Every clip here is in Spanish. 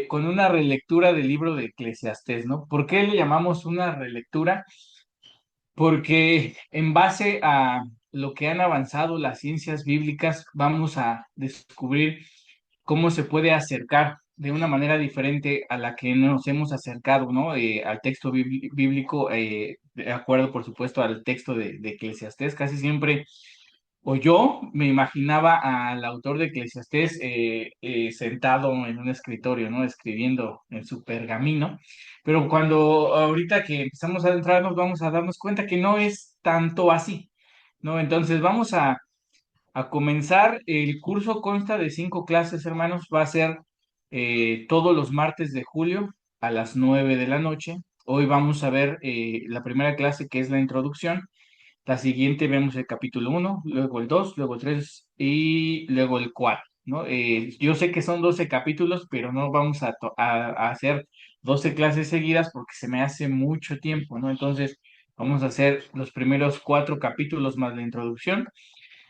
con una relectura del libro de Eclesiastés, ¿no? ¿Por qué le llamamos una relectura? Porque en base a lo que han avanzado las ciencias bíblicas, vamos a descubrir cómo se puede acercar de una manera diferente a la que nos hemos acercado, ¿no? Al texto bíblico, de acuerdo, por supuesto, al texto de Eclesiastés. Casi siempre, o yo me imaginaba al autor de Eclesiastés sentado en un escritorio, ¿no? Escribiendo en su pergamino. Pero cuando ahorita que empezamos a adentrarnos, vamos a darnos cuenta que no es tanto así, ¿no? Entonces vamos a comenzar. El curso consta de 5 clases, hermanos. Va a ser todos los martes de julio a las 9 de la noche. Hoy vamos a ver la primera clase, que es la introducción. La siguiente vemos el capítulo uno, luego el 2, luego el 3 y luego el 4, ¿no? Yo sé que son 12 capítulos, pero no vamos a hacer 12 clases seguidas porque se me hace mucho tiempo, ¿no? Entonces, vamos a hacer los primeros 4 capítulos más la introducción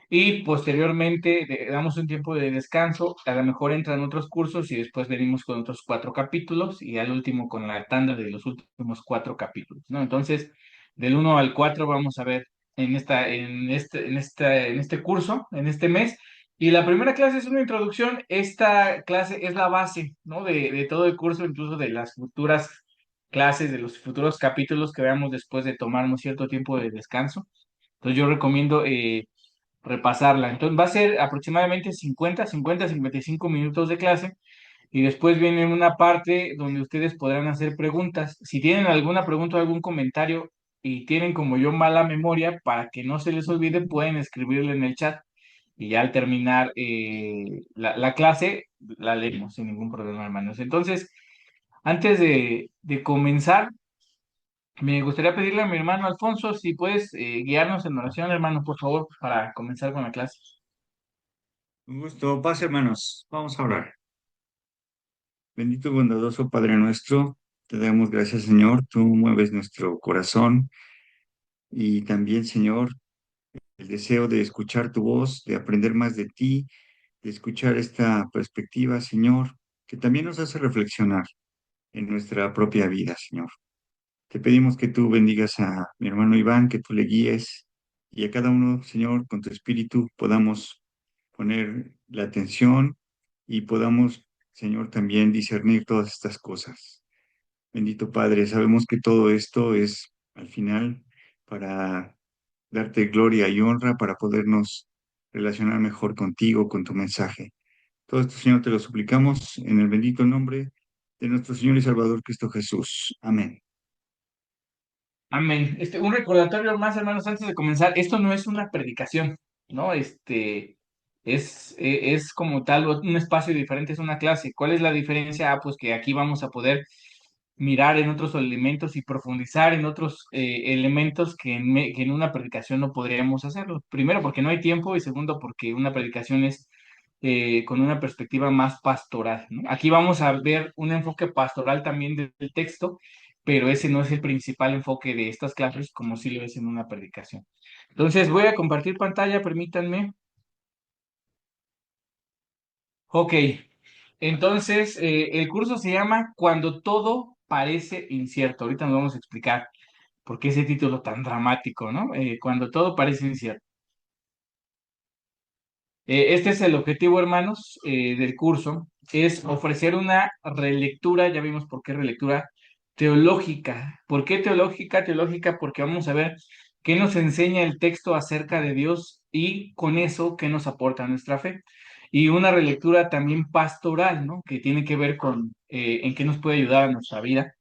y posteriormente damos un tiempo de descanso. A lo mejor entran otros cursos y después venimos con otros 4 capítulos y al último con la tanda de los últimos 4 capítulos, ¿no? Entonces, del 1 al 4 vamos a ver en este curso, en este mes. Y la primera clase es una introducción. Esta clase es la base, ¿no? De todo el curso, incluso de las futuras clases, de los futuros capítulos que veamos después de tomarnos cierto tiempo de descanso. Entonces yo recomiendo repasarla. Entonces va a ser aproximadamente 55 minutos de clase y después viene una parte donde ustedes podrán hacer preguntas. Si tienen alguna pregunta o algún comentario y tienen como yo mala memoria, para que no se les olvide, pueden escribirle en el chat y ya al terminar la clase la leemos sin ningún problema, hermanos. Entonces, antes de comenzar, me gustaría pedirle a mi hermano Alfonso si puedes guiarnos en oración, hermano, por favor, para comenzar con la clase. Un gusto, paz hermanos, vamos a orar. Bendito y bondadoso Padre nuestro, te damos gracias Señor, tú mueves nuestro corazón y también Señor, el deseo de escuchar tu voz, de aprender más de ti, de escuchar esta perspectiva Señor, que también nos hace reflexionar en nuestra propia vida Señor. Te pedimos que tú bendigas a mi hermano Iván, que tú le guíes y a cada uno Señor, con tu espíritu podamos poner la atención y podamos, Señor, también discernir todas estas cosas. Bendito Padre, sabemos que todo esto es al final para darte gloria y honra, para podernos relacionar mejor contigo, con tu mensaje. Todo esto, Señor, te lo suplicamos en el bendito nombre de nuestro Señor y Salvador Cristo Jesús. Amén. Amén. Un recordatorio más, hermanos, antes de comenzar. Esto no es una predicación, ¿no? Es como tal un espacio diferente, es una clase. ¿Cuál es la diferencia? Pues que aquí vamos a poder mirar en otros elementos y profundizar en otros elementos que en una predicación no podríamos hacerlo. Primero, porque no hay tiempo y segundo, porque una predicación es con una perspectiva más pastoral, ¿no? Aquí vamos a ver un enfoque pastoral también del texto, pero ese no es el principal enfoque de estas clases, como si lo es en una predicación. Entonces, voy a compartir pantalla, permítanme. Ok, entonces el curso se llama Cuando todo parece incierto. Ahorita nos vamos a explicar por qué ese título tan dramático, ¿no? Cuando todo parece incierto. Este es el objetivo, hermanos, del curso, es ofrecer una relectura, ya vimos por qué relectura teológica. ¿Por qué teológica? Teológica porque vamos a ver qué nos enseña el texto acerca de Dios y con eso qué nos aporta nuestra fe. Y una relectura también pastoral, ¿no? Que tiene que ver con en qué nos puede ayudar a nuestra vida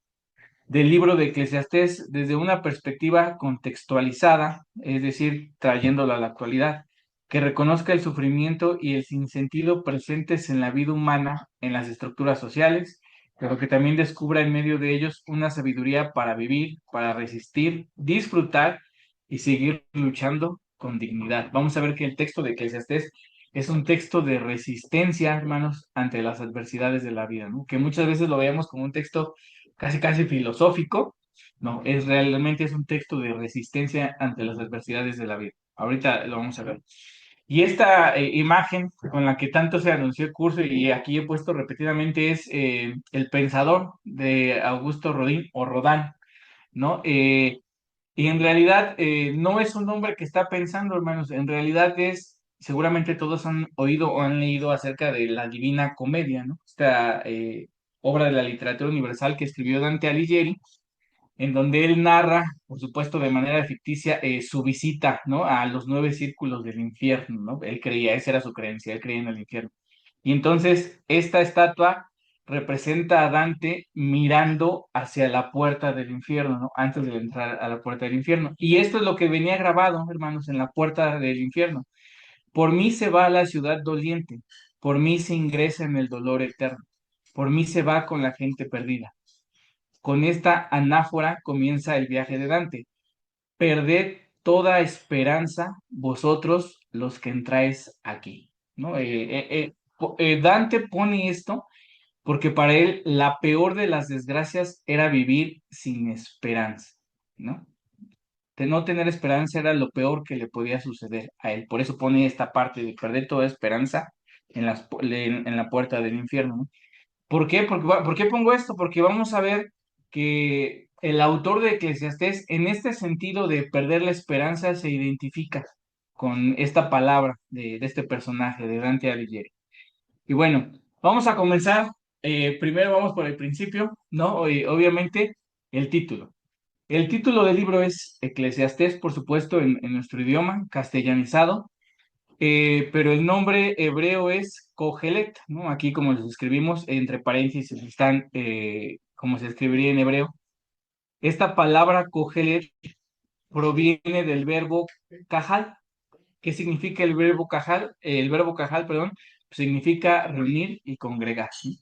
del libro de Eclesiastés desde una perspectiva contextualizada, es decir, trayéndola a la actualidad, que reconozca el sufrimiento y el sinsentido presentes en la vida humana, en las estructuras sociales, pero que también descubra en medio de ellos una sabiduría para vivir, para resistir, disfrutar y seguir luchando con dignidad. Vamos a ver que el texto de Eclesiastés es un texto de resistencia, hermanos, ante las adversidades de la vida, ¿no? Que muchas veces lo veamos como un texto casi casi filosófico, no, realmente es un texto de resistencia ante las adversidades de la vida. Ahorita lo vamos a ver. Y esta imagen con la que tanto se anunció el curso y aquí he puesto repetidamente es El Pensador de Augusto Rodin o Rodin, ¿no? Y en realidad no es un hombre que está pensando, hermanos, en realidad es, seguramente todos han oído o han leído acerca de la Divina Comedia, ¿no? Esta obra de la literatura universal que escribió Dante Alighieri, en donde él narra, por supuesto de manera ficticia, su visita, ¿no? A los nueve círculos del infierno, ¿no? Él creía, esa era su creencia, él creía en el infierno. Y entonces esta estatua representa a Dante mirando hacia la puerta del infierno, ¿no? Antes de entrar a la puerta del infierno. Y esto es lo que venía grabado, hermanos, en la puerta del infierno. Por mí se va a la ciudad doliente, por mí se ingresa en el dolor eterno, por mí se va con la gente perdida. Con esta anáfora comienza el viaje de Dante. Perded toda esperanza, vosotros los que entráis aquí, ¿no? Dante pone esto porque para él la peor de las desgracias era vivir sin esperanza, ¿no? De no tener esperanza era lo peor que le podía suceder a él. Por eso pone esta parte de perder toda esperanza en la puerta del infierno, ¿no? ¿Por qué? ¿Por qué pongo esto? Porque vamos a ver que el autor de Eclesiastés, en este sentido de perder la esperanza, se identifica con esta palabra de este personaje, de Dante Alighieri. Y bueno, vamos a comenzar. Primero vamos por el principio, ¿no? Obviamente, el título. El título del libro es Eclesiastés, por supuesto, en nuestro idioma, castellanizado, pero el nombre hebreo es Kohelet, ¿no? Aquí como los escribimos, entre paréntesis están como se escribiría en hebreo. Esta palabra Kohelet proviene del verbo kahal. ¿Qué significa el verbo cajal? El verbo cajal, perdón, significa reunir y congregar, ¿sí?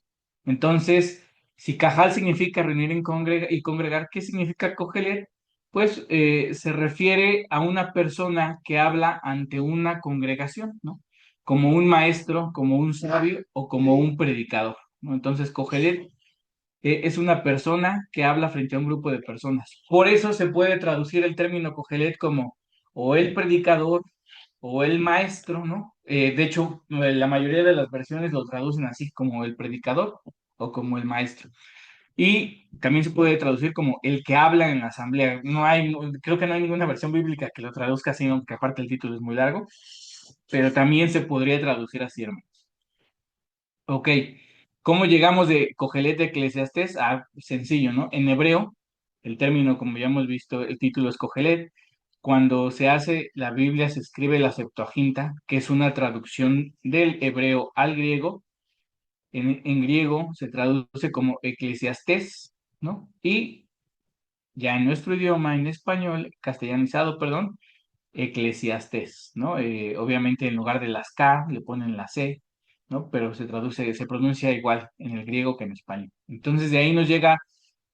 Entonces, si cajal significa reunir y congregar, ¿qué significa cogeler? Pues se refiere a una persona que habla ante una congregación, ¿no? Como un maestro, como un sabio o como un predicador, ¿no? Entonces, cogeler es una persona que habla frente a un grupo de personas. Por eso se puede traducir el término cogelet como o el predicador o el maestro, ¿no? De hecho, la mayoría de las versiones lo traducen así como el predicador o como el maestro. Y también se puede traducir como el que habla en la asamblea. No hay, creo que no hay ninguna versión bíblica que lo traduzca así, aunque aparte el título es muy largo, pero también se podría traducir así, hermano. Ok, ¿cómo llegamos de Cogelet de Eclesiastés a sencillo, ¿no? En hebreo, el término, como ya hemos visto, el título es Cogelet. Cuando se hace la Biblia, se escribe la Septuaginta, que es una traducción del hebreo al griego. En griego se traduce como Eclesiastés, ¿no? Y ya en nuestro idioma, en español, castellanizado, perdón, Eclesiastés, ¿no? Obviamente en lugar de las K le ponen la C, ¿no? Pero se traduce, se pronuncia igual en el griego que en español. Entonces de ahí nos llega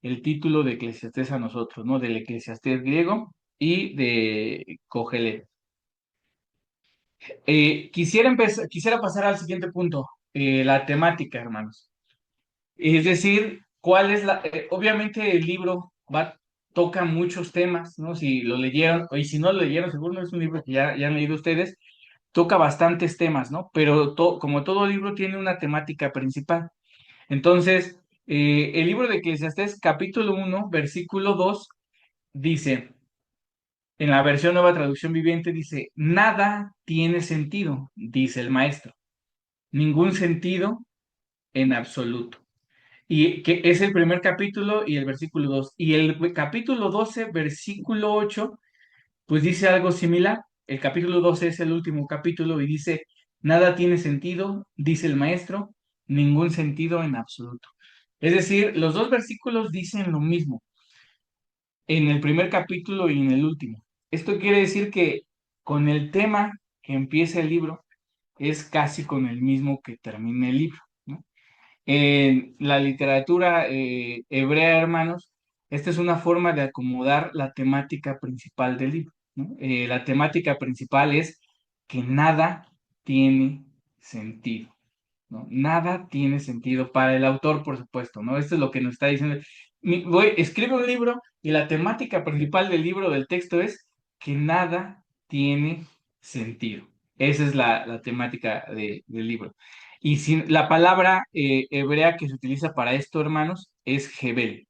el título de Eclesiastés a nosotros, ¿no? Del Eclesiastés griego y de Cogelet. Quisiera pasar al siguiente punto, la temática, hermanos. Es decir, ¿cuál es obviamente el libro toca muchos temas, ¿no? Si lo leyeron, y si no lo leyeron, seguro no es un libro que ya han leído ustedes, toca bastantes temas, ¿no? Pero como todo libro tiene una temática principal. Entonces, el libro de Eclesiastés, capítulo 1, versículo 2 dice, en la versión Nueva Traducción Viviente, dice, nada tiene sentido, dice el maestro, ningún sentido en absoluto. Y que es el primer capítulo y el versículo 2. Y el capítulo 12 versículo 8 pues dice algo similar. El capítulo 12 es el último capítulo y dice, nada tiene sentido, dice el maestro, ningún sentido en absoluto. Es decir, los dos versículos dicen lo mismo en el primer capítulo y en el último. Esto quiere decir que con el tema que empieza el libro es casi con el mismo que termina el libro, ¿no? En la literatura hebrea, hermanos, esta es una forma de acomodar la temática principal del libro, ¿no? La temática principal es que nada tiene sentido, ¿no? Nada tiene sentido para el autor, por supuesto, ¿no? Esto es lo que nos está diciendo. Escribe un libro y la temática principal del libro, del texto, es que nada tiene sentido. Esa es la temática del libro. Y si, la palabra hebrea que se utiliza para esto, hermanos, es Jebel.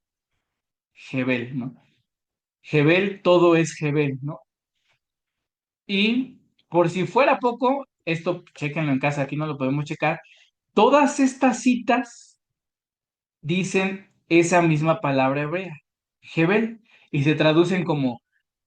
Jebel, ¿no? Jebel, todo es Jebel, ¿no? Y por si fuera poco, esto chéquenlo en casa, aquí no lo podemos checar. Todas estas citas dicen esa misma palabra hebrea, Jebel, y se traducen como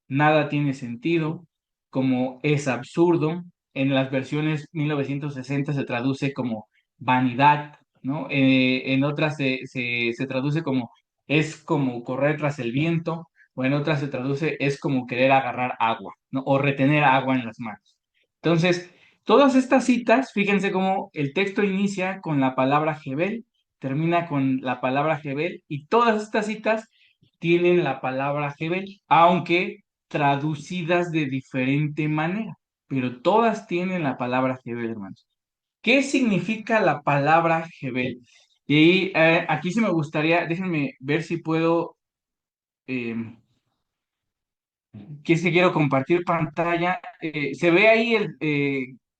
nada tiene sentido, como es absurdo. En las versiones 1960 se traduce como vanidad, ¿no? En otras se traduce como es como correr tras el viento, o en otras se traduce es como querer agarrar agua, ¿no? O retener agua en las manos. Entonces, todas estas citas, fíjense cómo el texto inicia con la palabra Jebel, termina con la palabra Jebel, y todas estas citas tienen la palabra Jebel, aunque traducidas de diferente manera, pero todas tienen la palabra Jebel, hermanos. ¿Qué significa la palabra Jebel? Y aquí sí me gustaría, déjenme ver si puedo, eh, que es que quiero compartir pantalla. ¿Se ve ahí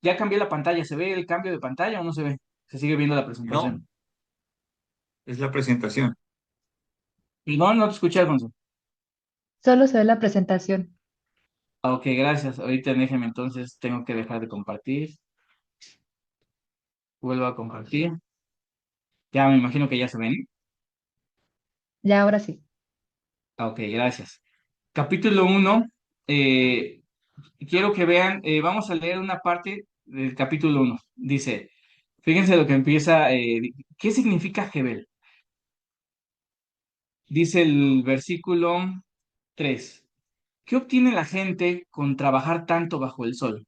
ya cambié la pantalla, ¿se ve el cambio de pantalla o no se ve? Se sigue viendo la No, presentación. es la presentación. Perdón, no te escuché, Alfonso. Solo se ve la presentación. Ok, gracias. Ahorita déjenme entonces, tengo que dejar de compartir. Vuelvo a compartir. Ya me imagino que ya se ven. Ya ahora sí. Ok, gracias. Capítulo uno. Quiero que vean, vamos a leer una parte del capítulo uno. Dice, fíjense lo que empieza, ¿qué significa Jebel? Dice el versículo 3. ¿Qué obtiene la gente con trabajar tanto bajo el sol?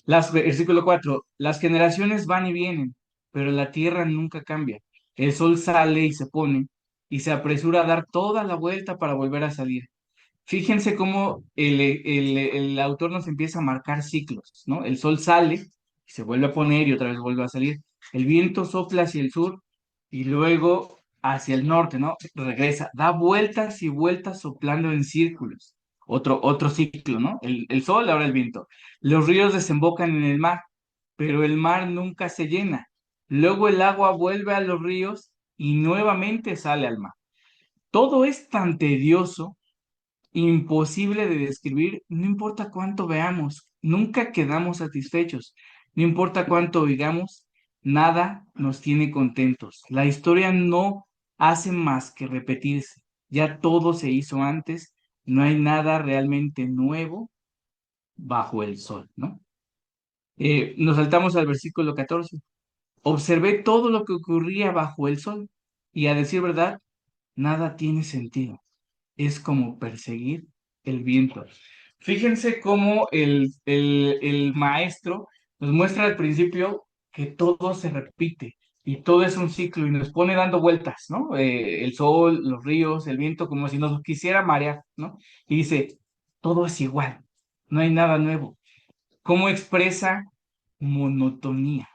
Versículo 4. Las generaciones van y vienen, pero la tierra nunca cambia. El sol sale y se pone, y se apresura a dar toda la vuelta para volver a salir. Fíjense cómo el autor nos empieza a marcar ciclos, ¿no? El sol sale, se vuelve a poner y otra vez vuelve a salir. El viento sopla hacia el sur y luego hacia el norte, ¿no? Regresa, da vueltas y vueltas soplando en círculos. Otro ciclo, ¿no? El sol, ahora el viento. Los ríos desembocan en el mar, pero el mar nunca se llena. Luego el agua vuelve a los ríos y nuevamente sale al mar. Todo es tan tedioso, imposible de describir, no importa cuánto veamos, nunca quedamos satisfechos, no importa cuánto oigamos, nada nos tiene contentos. La historia no hace más que repetirse, ya todo se hizo antes, no hay nada realmente nuevo bajo el sol, ¿no? Nos saltamos al versículo 14. Observé todo lo que ocurría bajo el sol y a decir verdad, nada tiene sentido, es como perseguir el viento. Fíjense cómo el maestro nos muestra al principio que todo se repite y todo es un ciclo y nos pone dando vueltas, ¿no? El sol, los ríos, el viento, como si nos quisiera marear, ¿no? Y dice, todo es igual, no hay nada nuevo. ¿Cómo expresa monotonía?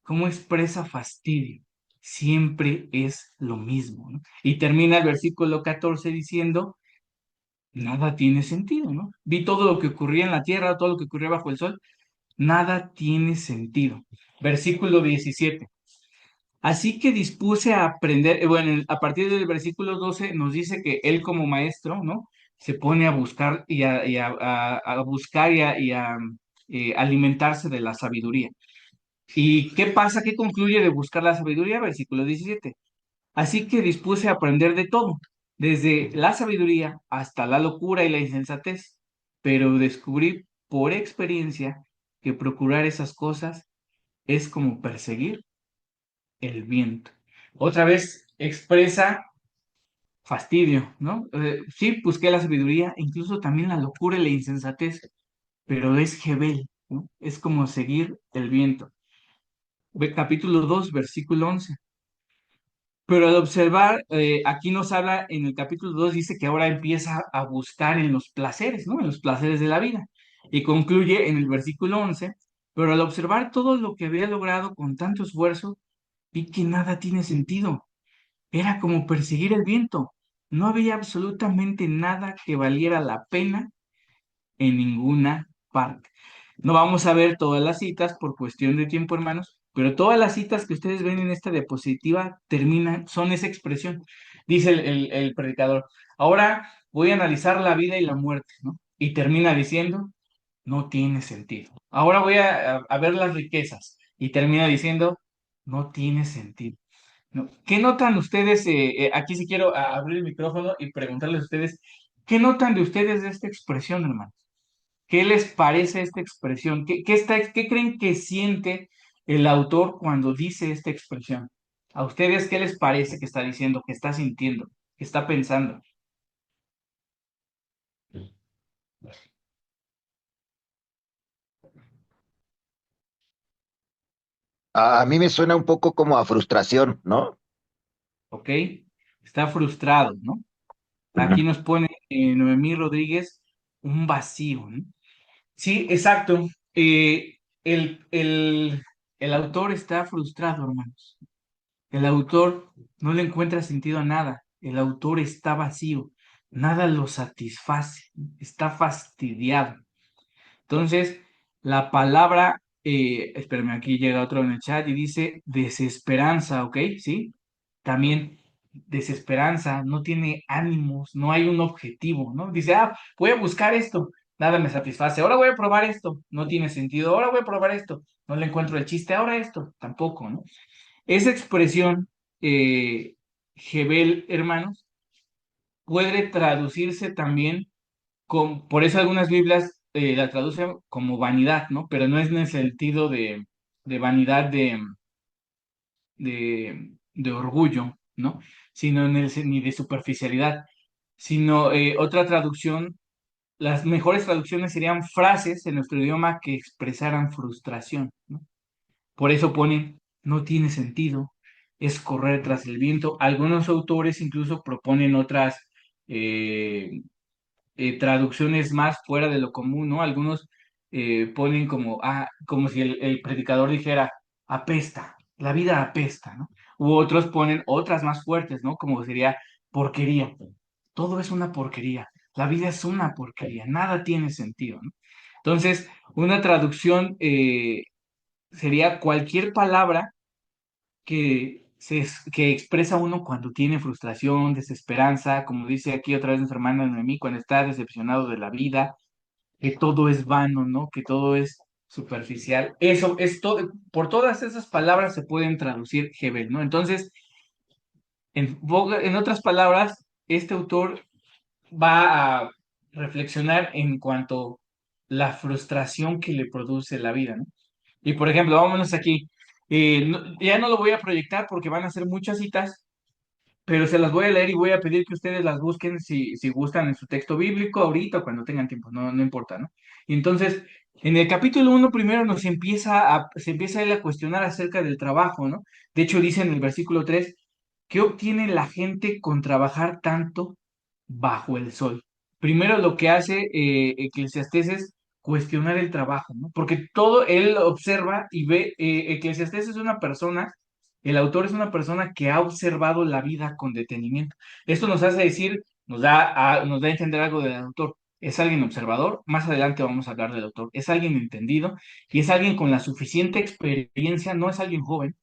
¿Cómo expresa fastidio? Siempre es lo mismo, ¿no? Y termina el versículo 14 diciendo, nada tiene sentido, ¿no? Vi todo lo que ocurría en la tierra, todo lo que ocurría bajo el sol, nada tiene sentido. Versículo 17. Así que dispuse a aprender, bueno, a partir del versículo 12 nos dice que él como maestro, ¿no? Se pone a buscar a buscar alimentarse de la sabiduría. ¿Y qué pasa? ¿Qué concluye de buscar la sabiduría? Versículo 17. Así que dispuse a aprender de todo, desde la sabiduría hasta la locura y la insensatez, pero descubrí por experiencia que procurar esas cosas es como perseguir el viento. Otra vez expresa fastidio, ¿no? Sí, busqué la sabiduría, incluso también la locura y la insensatez, pero es Jebel, ¿no? Es como seguir el viento. Capítulo 2, versículo 11. Pero al observar, aquí nos habla en el capítulo 2 dice que ahora empieza a buscar en los placeres, ¿no? En los placeres de la vida. Y concluye en el versículo 11, pero al observar todo lo que había logrado con tanto esfuerzo, vi que nada tiene sentido. Era como perseguir el viento. No había absolutamente nada que valiera la pena en ninguna parte. No vamos a ver todas las citas por cuestión de tiempo, hermanos, pero todas las citas que ustedes ven en esta diapositiva terminan, son esa expresión. Dice el predicador, ahora voy a analizar la vida y la muerte, ¿no? Y termina diciendo, no tiene sentido. Ahora voy a ver las riquezas y termina diciendo, no tiene sentido. ¿No? ¿Qué notan ustedes? Aquí sí quiero abrir el micrófono y preguntarles a ustedes, ¿qué notan de ustedes de esta expresión, hermano? ¿Qué les parece esta expresión? ¿Qué creen que siente el autor cuando dice esta expresión? ¿A ustedes qué les parece que está diciendo, que está sintiendo, que está pensando? A mí me suena un poco como a frustración, ¿no? ¿Ok? Está frustrado, ¿no? Ujú. Aquí nos pone Noemí Rodríguez un vacío, ¿no? Sí, exacto. El autor está frustrado, hermanos. El autor no le encuentra sentido a nada. El autor está vacío. Nada lo satisface. Está fastidiado. Entonces, la palabra, espérame, aquí llega otro en el chat y dice desesperanza, ¿ok? ¿Sí? También desesperanza, no tiene ánimos, no hay un objetivo, ¿no? Dice, voy a buscar esto, nada me satisface. Ahora voy a probar esto, no tiene sentido. Ahora voy a probar esto, no le encuentro el chiste. Ahora esto, tampoco, ¿no? Esa expresión, Gebel, hermanos, puede traducirse también por eso algunas Biblias la traducen como vanidad, ¿no? Pero no es en el sentido de vanidad de orgullo, ¿no? Sino ni de superficialidad, sino otra traducción, las mejores traducciones serían frases en nuestro idioma que expresaran frustración, ¿no? Por eso ponen, no tiene sentido, es correr tras el viento. Algunos autores incluso proponen otras eh, traducciones más fuera de lo común, ¿no? Algunos ponen como si el predicador dijera, apesta, la vida apesta, ¿no? U otros ponen otras más fuertes, ¿no? Como sería porquería. Todo es una porquería. La vida es una porquería. Nada tiene sentido, ¿no? Entonces, una traducción sería cualquier palabra que expresa uno cuando tiene frustración, desesperanza, como dice aquí otra vez nuestra hermana Noemí, cuando está decepcionado de la vida, que todo es vano, ¿no? Que todo es superficial. Eso es todo, por todas esas palabras se pueden traducir Hebel, ¿no? Entonces, en otras palabras, este autor va a reflexionar en cuanto la frustración que le produce la vida, ¿no? Y por ejemplo, vámonos aquí. Ya no lo voy a proyectar porque van a ser muchas citas, pero se las voy a leer y voy a pedir que ustedes las busquen si gustan en su texto bíblico ahorita o cuando tengan tiempo, no importa, ¿no? Y entonces, en el capítulo 1 primero se empieza él a cuestionar acerca del trabajo, ¿no? De hecho, dice en el versículo 3, ¿qué obtiene la gente con trabajar tanto bajo el sol? Primero lo que hace Eclesiastés es cuestionar el trabajo, ¿no? Porque todo él observa y ve, Eclesiastés es una persona, el autor es una persona que ha observado la vida con detenimiento. Esto nos hace decir, nos da a entender algo del autor. Es alguien observador, más adelante vamos a hablar del autor. Es alguien entendido y es alguien con la suficiente experiencia, no es alguien joven,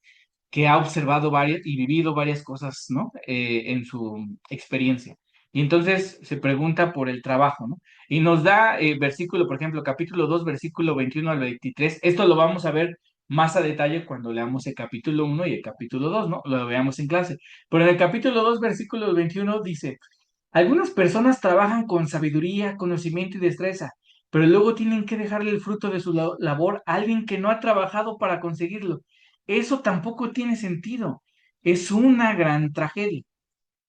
que ha observado varias y vivido varias cosas, ¿no? En su experiencia. Y entonces se pregunta por el trabajo, ¿no? Y nos da versículo, por ejemplo, capítulo 2 versículo 21 al 23. Esto lo vamos a ver más a detalle cuando leamos el capítulo 1 y el capítulo 2, ¿no? Lo veamos en clase. Pero en el capítulo 2 versículo 21 dice, algunas personas trabajan con sabiduría, conocimiento y destreza, pero luego tienen que dejarle el fruto de su labor a alguien que no ha trabajado para conseguirlo. Eso tampoco tiene sentido. Es una gran tragedia.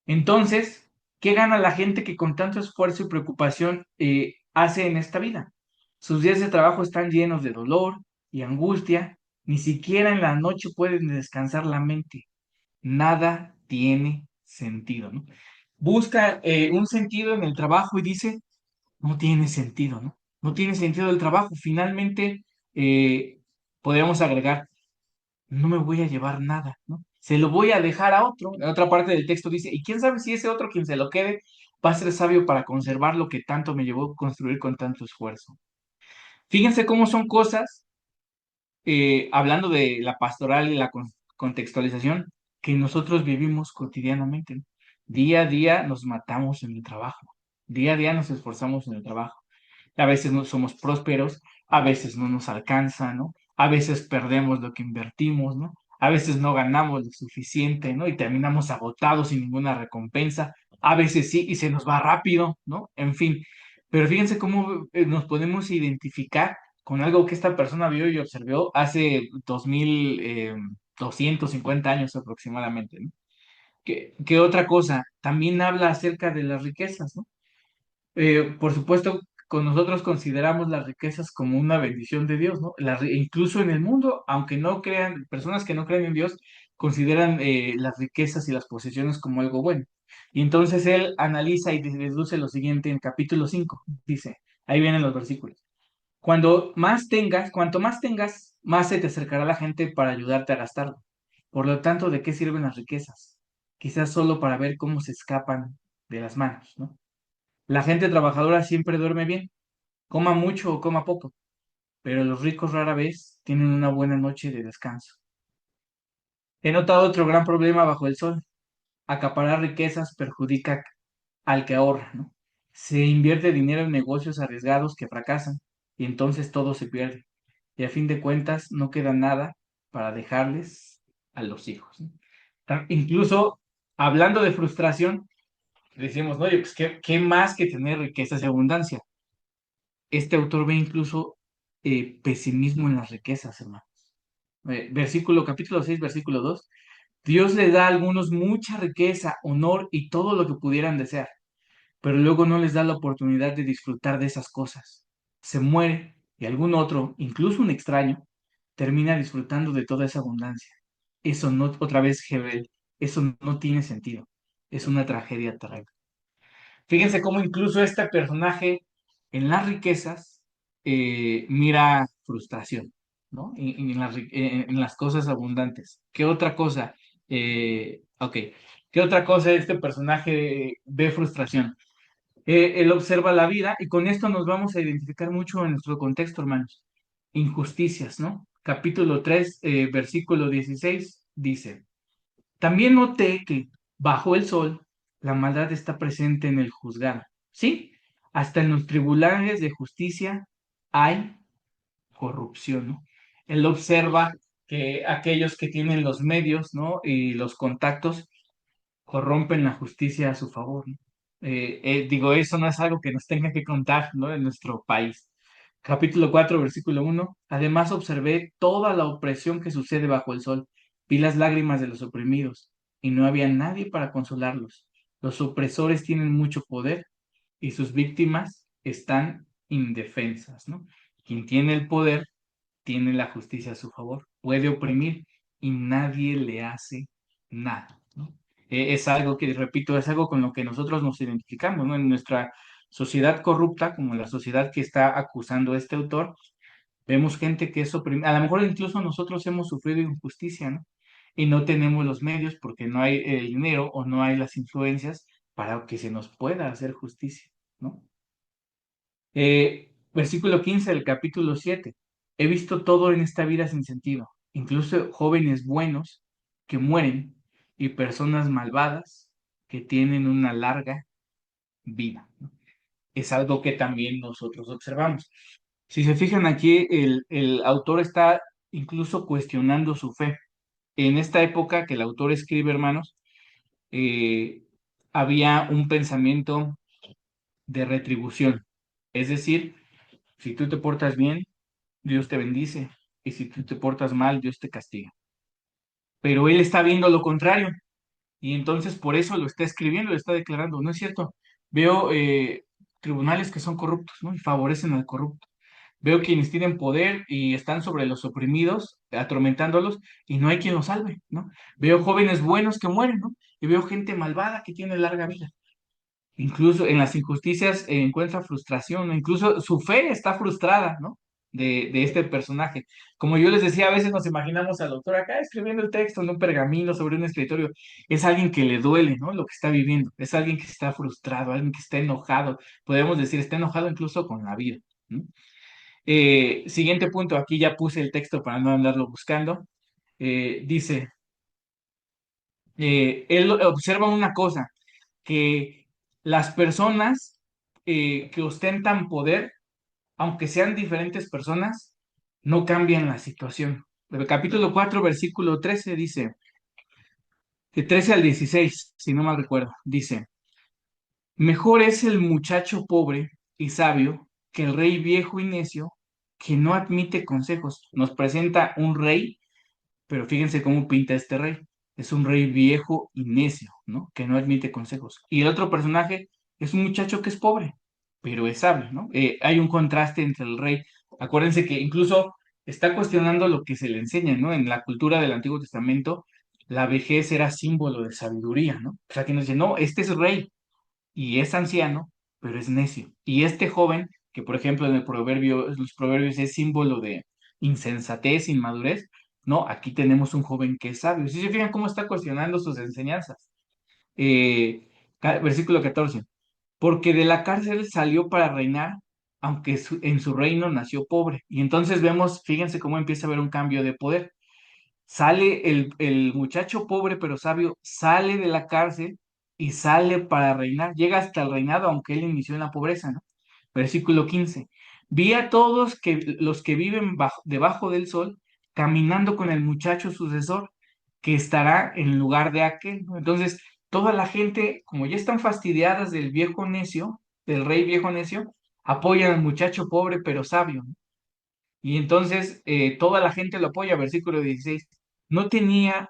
Entonces, ¿qué gana la gente que con tanto esfuerzo y preocupación hace en esta vida? Sus días de trabajo están llenos de dolor y angustia. Ni siquiera en la noche pueden descansar la mente. Nada tiene sentido, ¿no? Busca un sentido en el trabajo y dice, no tiene sentido, ¿no? No tiene sentido el trabajo. Finalmente, podríamos agregar, no me voy a llevar nada, ¿no? Se lo voy a dejar a otro. En otra parte del texto dice, y quién sabe si ese otro quien se lo quede va a ser sabio para conservar lo que tanto me llevó a construir con tanto esfuerzo. Fíjense cómo son cosas, hablando de la pastoral y la contextualización, que nosotros vivimos cotidianamente, ¿no? Día a día nos matamos en el trabajo, día a día nos esforzamos en el trabajo. A veces no somos prósperos, a veces no nos alcanza, ¿no? A veces perdemos lo que invertimos, ¿no? A veces no ganamos lo suficiente, ¿no? Y terminamos agotados sin ninguna recompensa. A veces sí y se nos va rápido, ¿no? En fin. Pero fíjense cómo nos podemos identificar con algo que esta persona vio y observó hace 2250 años aproximadamente, ¿no? ¿Qué otra cosa? También habla acerca de las riquezas, ¿no? Por supuesto, con nosotros consideramos las riquezas como una bendición de Dios, ¿no? Incluso en el mundo, aunque no crean, personas que no creen en Dios, consideran las riquezas y las posesiones como algo bueno. Y entonces él analiza y deduce lo siguiente en capítulo 5 dice, ahí vienen los versículos. Cuanto más tengas, más se te acercará la gente para ayudarte a gastarlo. Por lo tanto, ¿de qué sirven las riquezas? Quizás solo para ver cómo se escapan de las manos, ¿no? La gente trabajadora siempre duerme bien, coma mucho o coma poco, pero los ricos rara vez tienen una buena noche de descanso. He notado otro gran problema bajo el sol. Acaparar riquezas perjudica al que ahorra, ¿no? Se invierte dinero en negocios arriesgados que fracasan y entonces todo se pierde. Y a fin de cuentas no queda nada para dejarles a los hijos, ¿no? Incluso hablando de frustración, decimos, no, oye, pues ¿qué más que tener riquezas y abundancia? Este autor ve incluso pesimismo en las riquezas, hermanos. Capítulo 6 versículo 2. Dios le da a algunos mucha riqueza, honor y todo lo que pudieran desear, pero luego no les da la oportunidad de disfrutar de esas cosas. Se muere y algún otro, incluso un extraño, termina disfrutando de toda esa abundancia. Eso no, otra vez, Hebel, eso no tiene sentido. Es una tragedia terrible. Fíjense cómo incluso este personaje en las riquezas mira frustración, ¿no? En las cosas abundantes. ¿Qué otra cosa? Ok. ¿Qué otra cosa este personaje ve frustración? Él observa la vida y con esto nos vamos a identificar mucho en nuestro contexto, hermanos. Injusticias, ¿no? Capítulo 3 versículo 16 dice. También noté que bajo el sol la maldad está presente en el juzgado. Sí, hasta en los tribunales de justicia hay corrupción, ¿no? Él observa que aquellos que tienen los medios, ¿no? Y los contactos corrompen la justicia a su favor, ¿no? Digo, eso no es algo que nos tenga que contar, ¿no? En nuestro país. Capítulo 4 versículo 1. Además observé toda la opresión que sucede bajo el sol. Vi las lágrimas de los oprimidos y no había nadie para consolarlos. Los opresores tienen mucho poder y sus víctimas están indefensas, ¿no? Quien tiene el poder tiene la justicia a su favor, puede oprimir y nadie le hace nada, ¿no? Es algo que, repito, es algo con lo que nosotros nos identificamos, ¿no? En nuestra sociedad corrupta, como la sociedad que está acusando a este autor, vemos gente que es oprimida, a lo mejor incluso nosotros hemos sufrido injusticia, ¿no? Y no tenemos los medios porque no hay el dinero o no hay las influencias para que se nos pueda hacer justicia, ¿no? Versículo 15 del capítulo 7. He visto todo en esta vida sin sentido, incluso jóvenes buenos que mueren y personas malvadas que tienen una larga vida, ¿no? Es algo que también nosotros observamos. Si se fijan aquí, el autor está incluso cuestionando su fe. En esta época que el autor escribe, hermanos, eh, había un pensamiento de retribución. Es decir, si tú te portas bien, Dios te bendice. Y si tú te portas mal, Dios te castiga. Pero él está viendo lo contrario. Y entonces por eso lo está escribiendo, lo está declarando. No es cierto. Veo tribunales que son corruptos, ¿no? Y favorecen al corrupto. Veo quienes tienen poder y están sobre los oprimidos, atormentándolos, y no hay quien los salve, ¿no? Veo jóvenes buenos que mueren, ¿no? Y veo gente malvada que tiene larga vida. Incluso en las injusticias encuentra frustración, ¿no? Incluso su fe está frustrada, ¿no? De este personaje. Como yo les decía, a veces nos imaginamos al autor acá escribiendo el texto en un pergamino sobre un escritorio. Es alguien que le duele, ¿no? Lo que está viviendo. Es alguien que está frustrado, alguien que está enojado. Podemos decir, está enojado incluso con la vida, ¿no? Siguiente punto, aquí ya puse el texto para no andarlo buscando. Dice, él observa una cosa, que las personas que ostentan poder, aunque sean diferentes personas, no cambian la situación. El capítulo 4 versículo 13 dice, de 13 al 16 si no mal recuerdo, dice, mejor es el muchacho pobre y sabio que el rey viejo y necio que no admite consejos. Nos presenta un rey, pero fíjense cómo pinta este rey. Es un rey viejo y necio, ¿no? Que no admite consejos. Y el otro personaje es un muchacho que es pobre, pero es sabio, ¿no? Hay un contraste entre el rey. Acuérdense que incluso está cuestionando lo que se le enseña, ¿no? En la cultura del Antiguo Testamento, la vejez era símbolo de sabiduría, ¿no? O sea, que nos dice, no, este es rey y es anciano, pero es necio. Y este joven, que por ejemplo en el proverbio, los proverbios es símbolo de insensatez, inmadurez, no, aquí tenemos un joven que es sabio. Si se fijan cómo está cuestionando sus enseñanzas. Eh, Versículo 14. Porque de la cárcel salió para reinar, aunque en su reino nació pobre. Y entonces vemos, fíjense cómo empieza a haber un cambio de poder. Sale el muchacho pobre pero sabio, sale de la cárcel y sale para reinar. Llega hasta el reinado, aunque él inició en la pobreza, ¿no? Versículo 15. Vi a todos los que viven debajo del sol caminando con el muchacho sucesor que estará en lugar de aquel, ¿no? Entonces, toda la gente, como ya están fastidiadas del viejo necio, del rey viejo necio, apoyan al muchacho pobre pero sabio, ¿no? Y entonces toda la gente lo apoya, versículo 16. No tenía,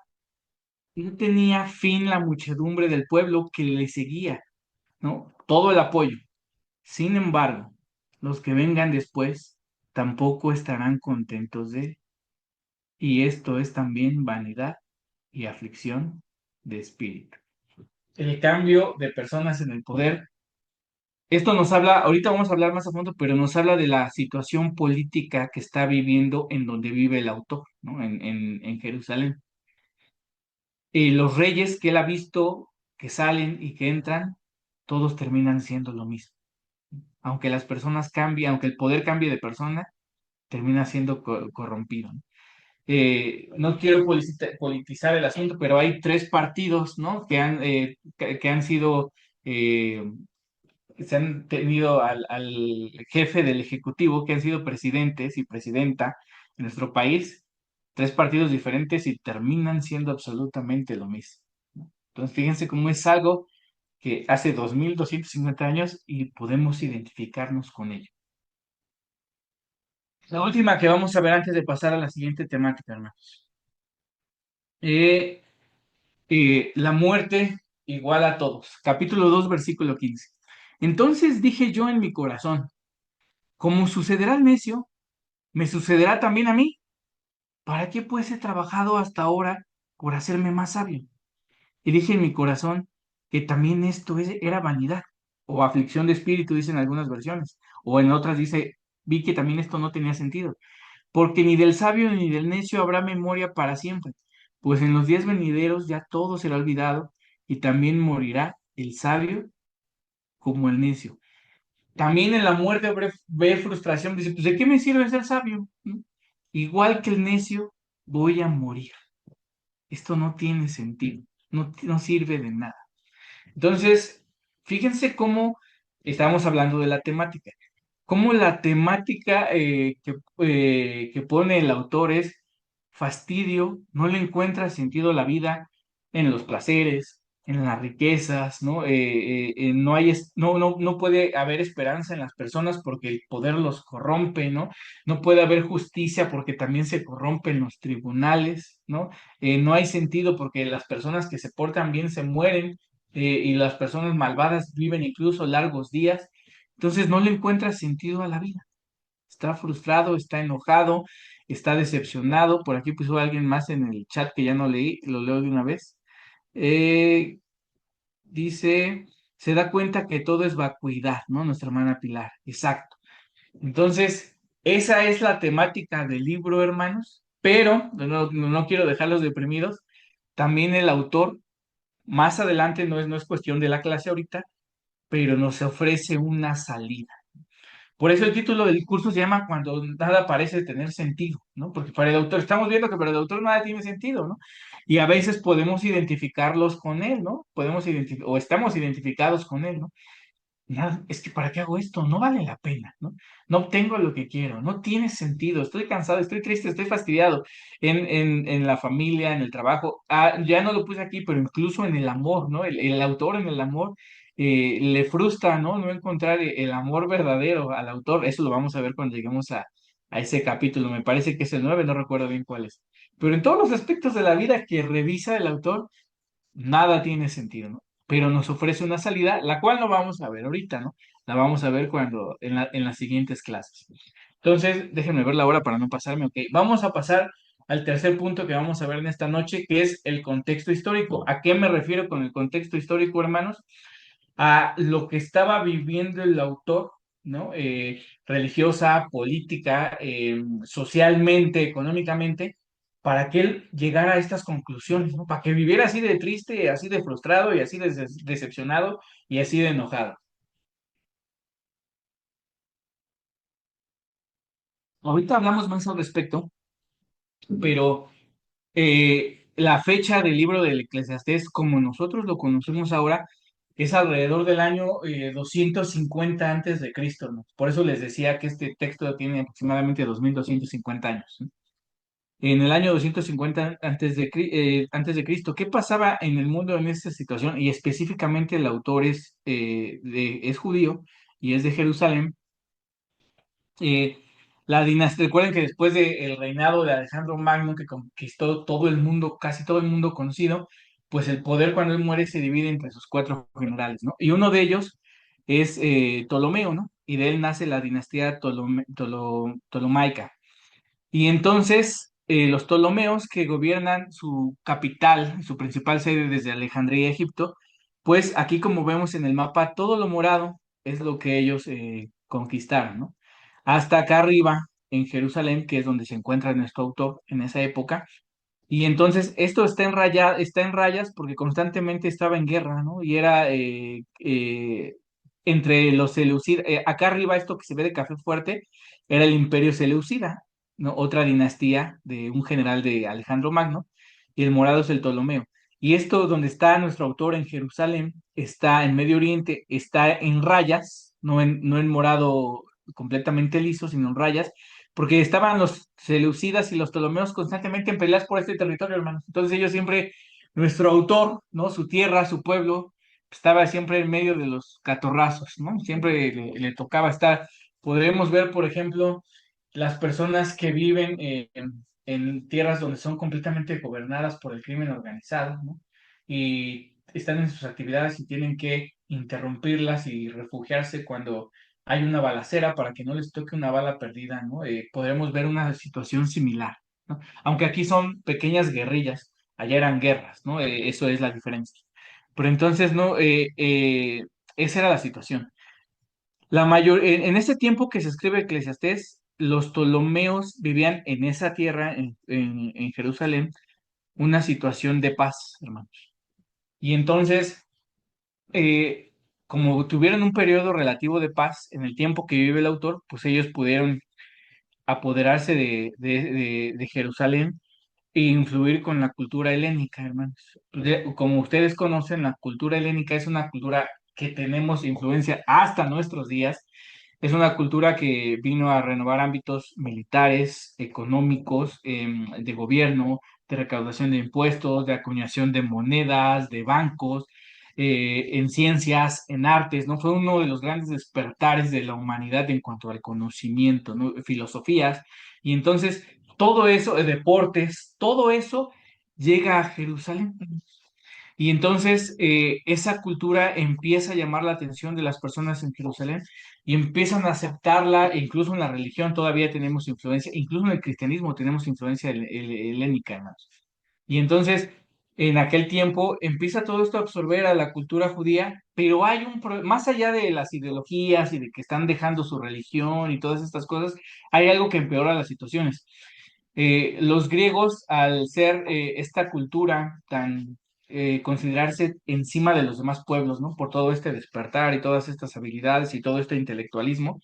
no tenía fin la muchedumbre del pueblo que le seguía, ¿no? Todo el apoyo. Sin embargo, los que vengan después tampoco estarán contentos de él. Y esto es también vanidad y aflicción de espíritu. El cambio de personas en el poder. Esto nos habla, ahorita vamos a hablar más a fondo, pero nos habla de la situación política que está viviendo en donde vive el autor, ¿no? En Jerusalén. Los reyes que él ha visto que salen y que entran, todos terminan siendo lo mismo. Aunque las personas cambien, aunque el poder cambie de persona, termina siendo corrompido, ¿no? No quiero politizar el asunto, pero hay tres partidos, ¿no? Que han sido eh, se han tenido al jefe del Ejecutivo, que han sido presidentes y presidenta en nuestro país, tres partidos diferentes y terminan siendo absolutamente lo mismo. Entonces, fíjense cómo es algo que hace 2250 años y podemos identificarnos con ello. La última que vamos a ver antes de pasar a la siguiente temática, hermanos. La muerte igual a todos. Capítulo 2 versículo 15. Entonces dije yo en mi corazón, como sucederá al necio, me sucederá también a mí. ¿Para qué pues he trabajado hasta ahora por hacerme más sabio? Y dije en mi corazón que también era vanidad o aflicción de espíritu, dicen algunas versiones, o en otras dice, vi que también esto no tenía sentido, porque ni del sabio ni del necio habrá memoria para siempre, pues en los días venideros ya todo será olvidado y también morirá el sabio como el necio. También en la muerte ve frustración, dice, pues ¿de qué me sirve ser sabio? ¿No? Igual que el necio, voy a morir. Esto no tiene sentido, no sirve de nada. Entonces, fíjense cómo estamos hablando de la temática. Cómo la temática que pone el autor es fastidio, no le encuentra sentido a la vida en los placeres, en las riquezas, ¿no? No hay, no puede haber esperanza en las personas porque el poder los corrompe, ¿no? No puede haber justicia porque también se corrompen los tribunales, ¿no? No hay sentido porque las personas que se portan bien se mueren y las personas malvadas viven incluso largos días. Entonces no le encuentra sentido a la vida. Está frustrado, está enojado, está decepcionado. Por aquí puso alguien más en el chat que ya no leí, lo leo de una vez. Eh, Dice, se da cuenta que todo es vacuidad, ¿no? Nuestra hermana Pilar, exacto. Entonces, esa es la temática del libro, hermanos, pero no quiero dejarlos deprimidos. También el autor, más adelante, no es cuestión de la clase ahorita, pero nos ofrece una salida. Por eso el título del curso se llama Cuando nada parece tener sentido, ¿no? Porque para el autor, estamos viendo que para el autor nada tiene sentido, ¿no? Y a veces podemos identificarlos con él, ¿no? Podemos identificar, o estamos identificados con él, ¿no? Nada, es que ¿para qué hago esto? No vale la pena, ¿no? No obtengo lo que quiero, no tiene sentido, estoy cansado, estoy triste, estoy fastidiado en la familia, en el trabajo. Ah, ya no lo puse aquí, pero incluso en el amor, ¿no? El autor en el amor le frustra, ¿no? No encontrar el amor verdadero al autor. Eso lo vamos a ver cuando lleguemos a ese capítulo. Me parece que es el 9, no recuerdo bien cuál es. Pero en todos los aspectos de la vida que revisa el autor, nada tiene sentido, ¿no? Pero nos ofrece una salida, la cual no vamos a ver ahorita, ¿no? La vamos a ver cuando, en las siguientes clases. Entonces, déjenme ver la hora para no pasarme, ok. Vamos a pasar al tercer punto que vamos a ver en esta noche, que es el contexto histórico. ¿A qué me refiero con el contexto histórico, hermanos? A lo que estaba viviendo el autor, ¿no? Religiosa, política, socialmente, económicamente, para que él llegara a estas conclusiones, ¿no? Para que viviera así de triste, así de frustrado y así de decepcionado y así de enojado. Ahorita hablamos más al respecto, pero la fecha del libro del Eclesiastés, como nosotros lo conocemos ahora, es alrededor del año 250 antes de Cristo, ¿no? Por eso les decía que este texto tiene aproximadamente 2250 años, ¿no? En el año 250 antes de Cristo, ¿qué pasaba en el mundo en esta situación? Y específicamente el autor es judío y es de Jerusalén. eh, la dinastía, recuerden que después del reinado de Alejandro Magno, que conquistó todo el mundo, casi todo el mundo conocido, pues el poder cuando él muere se divide entre sus cuatro generales, ¿no? Y uno de ellos es Ptolomeo, ¿no? Y de él nace la dinastía Ptolomaica. Y entonces los Ptolomeos, que gobiernan su capital, su principal sede desde Alejandría, Egipto, pues aquí como vemos en el mapa, todo lo morado es lo que ellos conquistaron, ¿no? Hasta acá arriba, en Jerusalén, que es donde se encuentra nuestro autor en esa época. Y entonces esto está en rayas porque constantemente estaba en guerra, ¿no? Y era entre los seleucidas, acá arriba esto que se ve de café fuerte, era el Imperio Seleucida, ¿no? Otra dinastía de un general de Alejandro Magno, y el morado es el Ptolomeo. Y esto donde está nuestro autor en Jerusalén, está en Medio Oriente, está en rayas, no en morado completamente liso, sino en rayas, porque estaban los seleucidas y los ptolomeos constantemente en peleas por este territorio, hermanos. Entonces ellos siempre, nuestro autor, ¿no? Su tierra, su pueblo, estaba siempre en medio de los catorrazos, ¿no? Siempre le tocaba estar. Podemos ver, por ejemplo, las personas que viven en tierras donde son completamente gobernadas por el crimen organizado, ¿no? Y están en sus actividades y tienen que interrumpirlas y refugiarse cuando hay una balacera para que no les toque una bala perdida, ¿no? Podremos ver una situación similar, ¿no? Aunque aquí son pequeñas guerrillas, allá eran guerras, ¿no? Eso es la diferencia. Pero entonces, ¿no? Esa era la situación. En ese tiempo que se escribe Eclesiastés, los Ptolomeos vivían en esa tierra, en Jerusalén, una situación de paz, hermanos. Y entonces, eh, como tuvieron un periodo relativo de paz en el tiempo que vive el autor, pues ellos pudieron apoderarse de Jerusalén e influir con la cultura helénica, hermanos. Como ustedes conocen, la cultura helénica es una cultura que tenemos influencia hasta nuestros días. Es una cultura que vino a renovar ámbitos militares, económicos, de gobierno, de recaudación de impuestos, de acuñación de monedas, de bancos, en ciencias, en artes, ¿no? Fue uno de los grandes despertares de la humanidad en cuanto al conocimiento, ¿no? Filosofías. Y entonces todo eso, deportes, todo eso llega a Jerusalén. Y entonces esa cultura empieza a llamar la atención de las personas en Jerusalén y empiezan a aceptarla, e incluso en la religión todavía tenemos influencia, incluso en el cristianismo tenemos influencia helénica, hermanos. Y entonces, en aquel tiempo empieza todo esto a absorber a la cultura judía, pero hay más allá de las ideologías y de que están dejando su religión y todas estas cosas, hay algo que empeora las situaciones. Los griegos, al ser esta cultura tan considerarse encima de los demás pueblos, ¿no? Por todo este despertar y todas estas habilidades y todo este intelectualismo,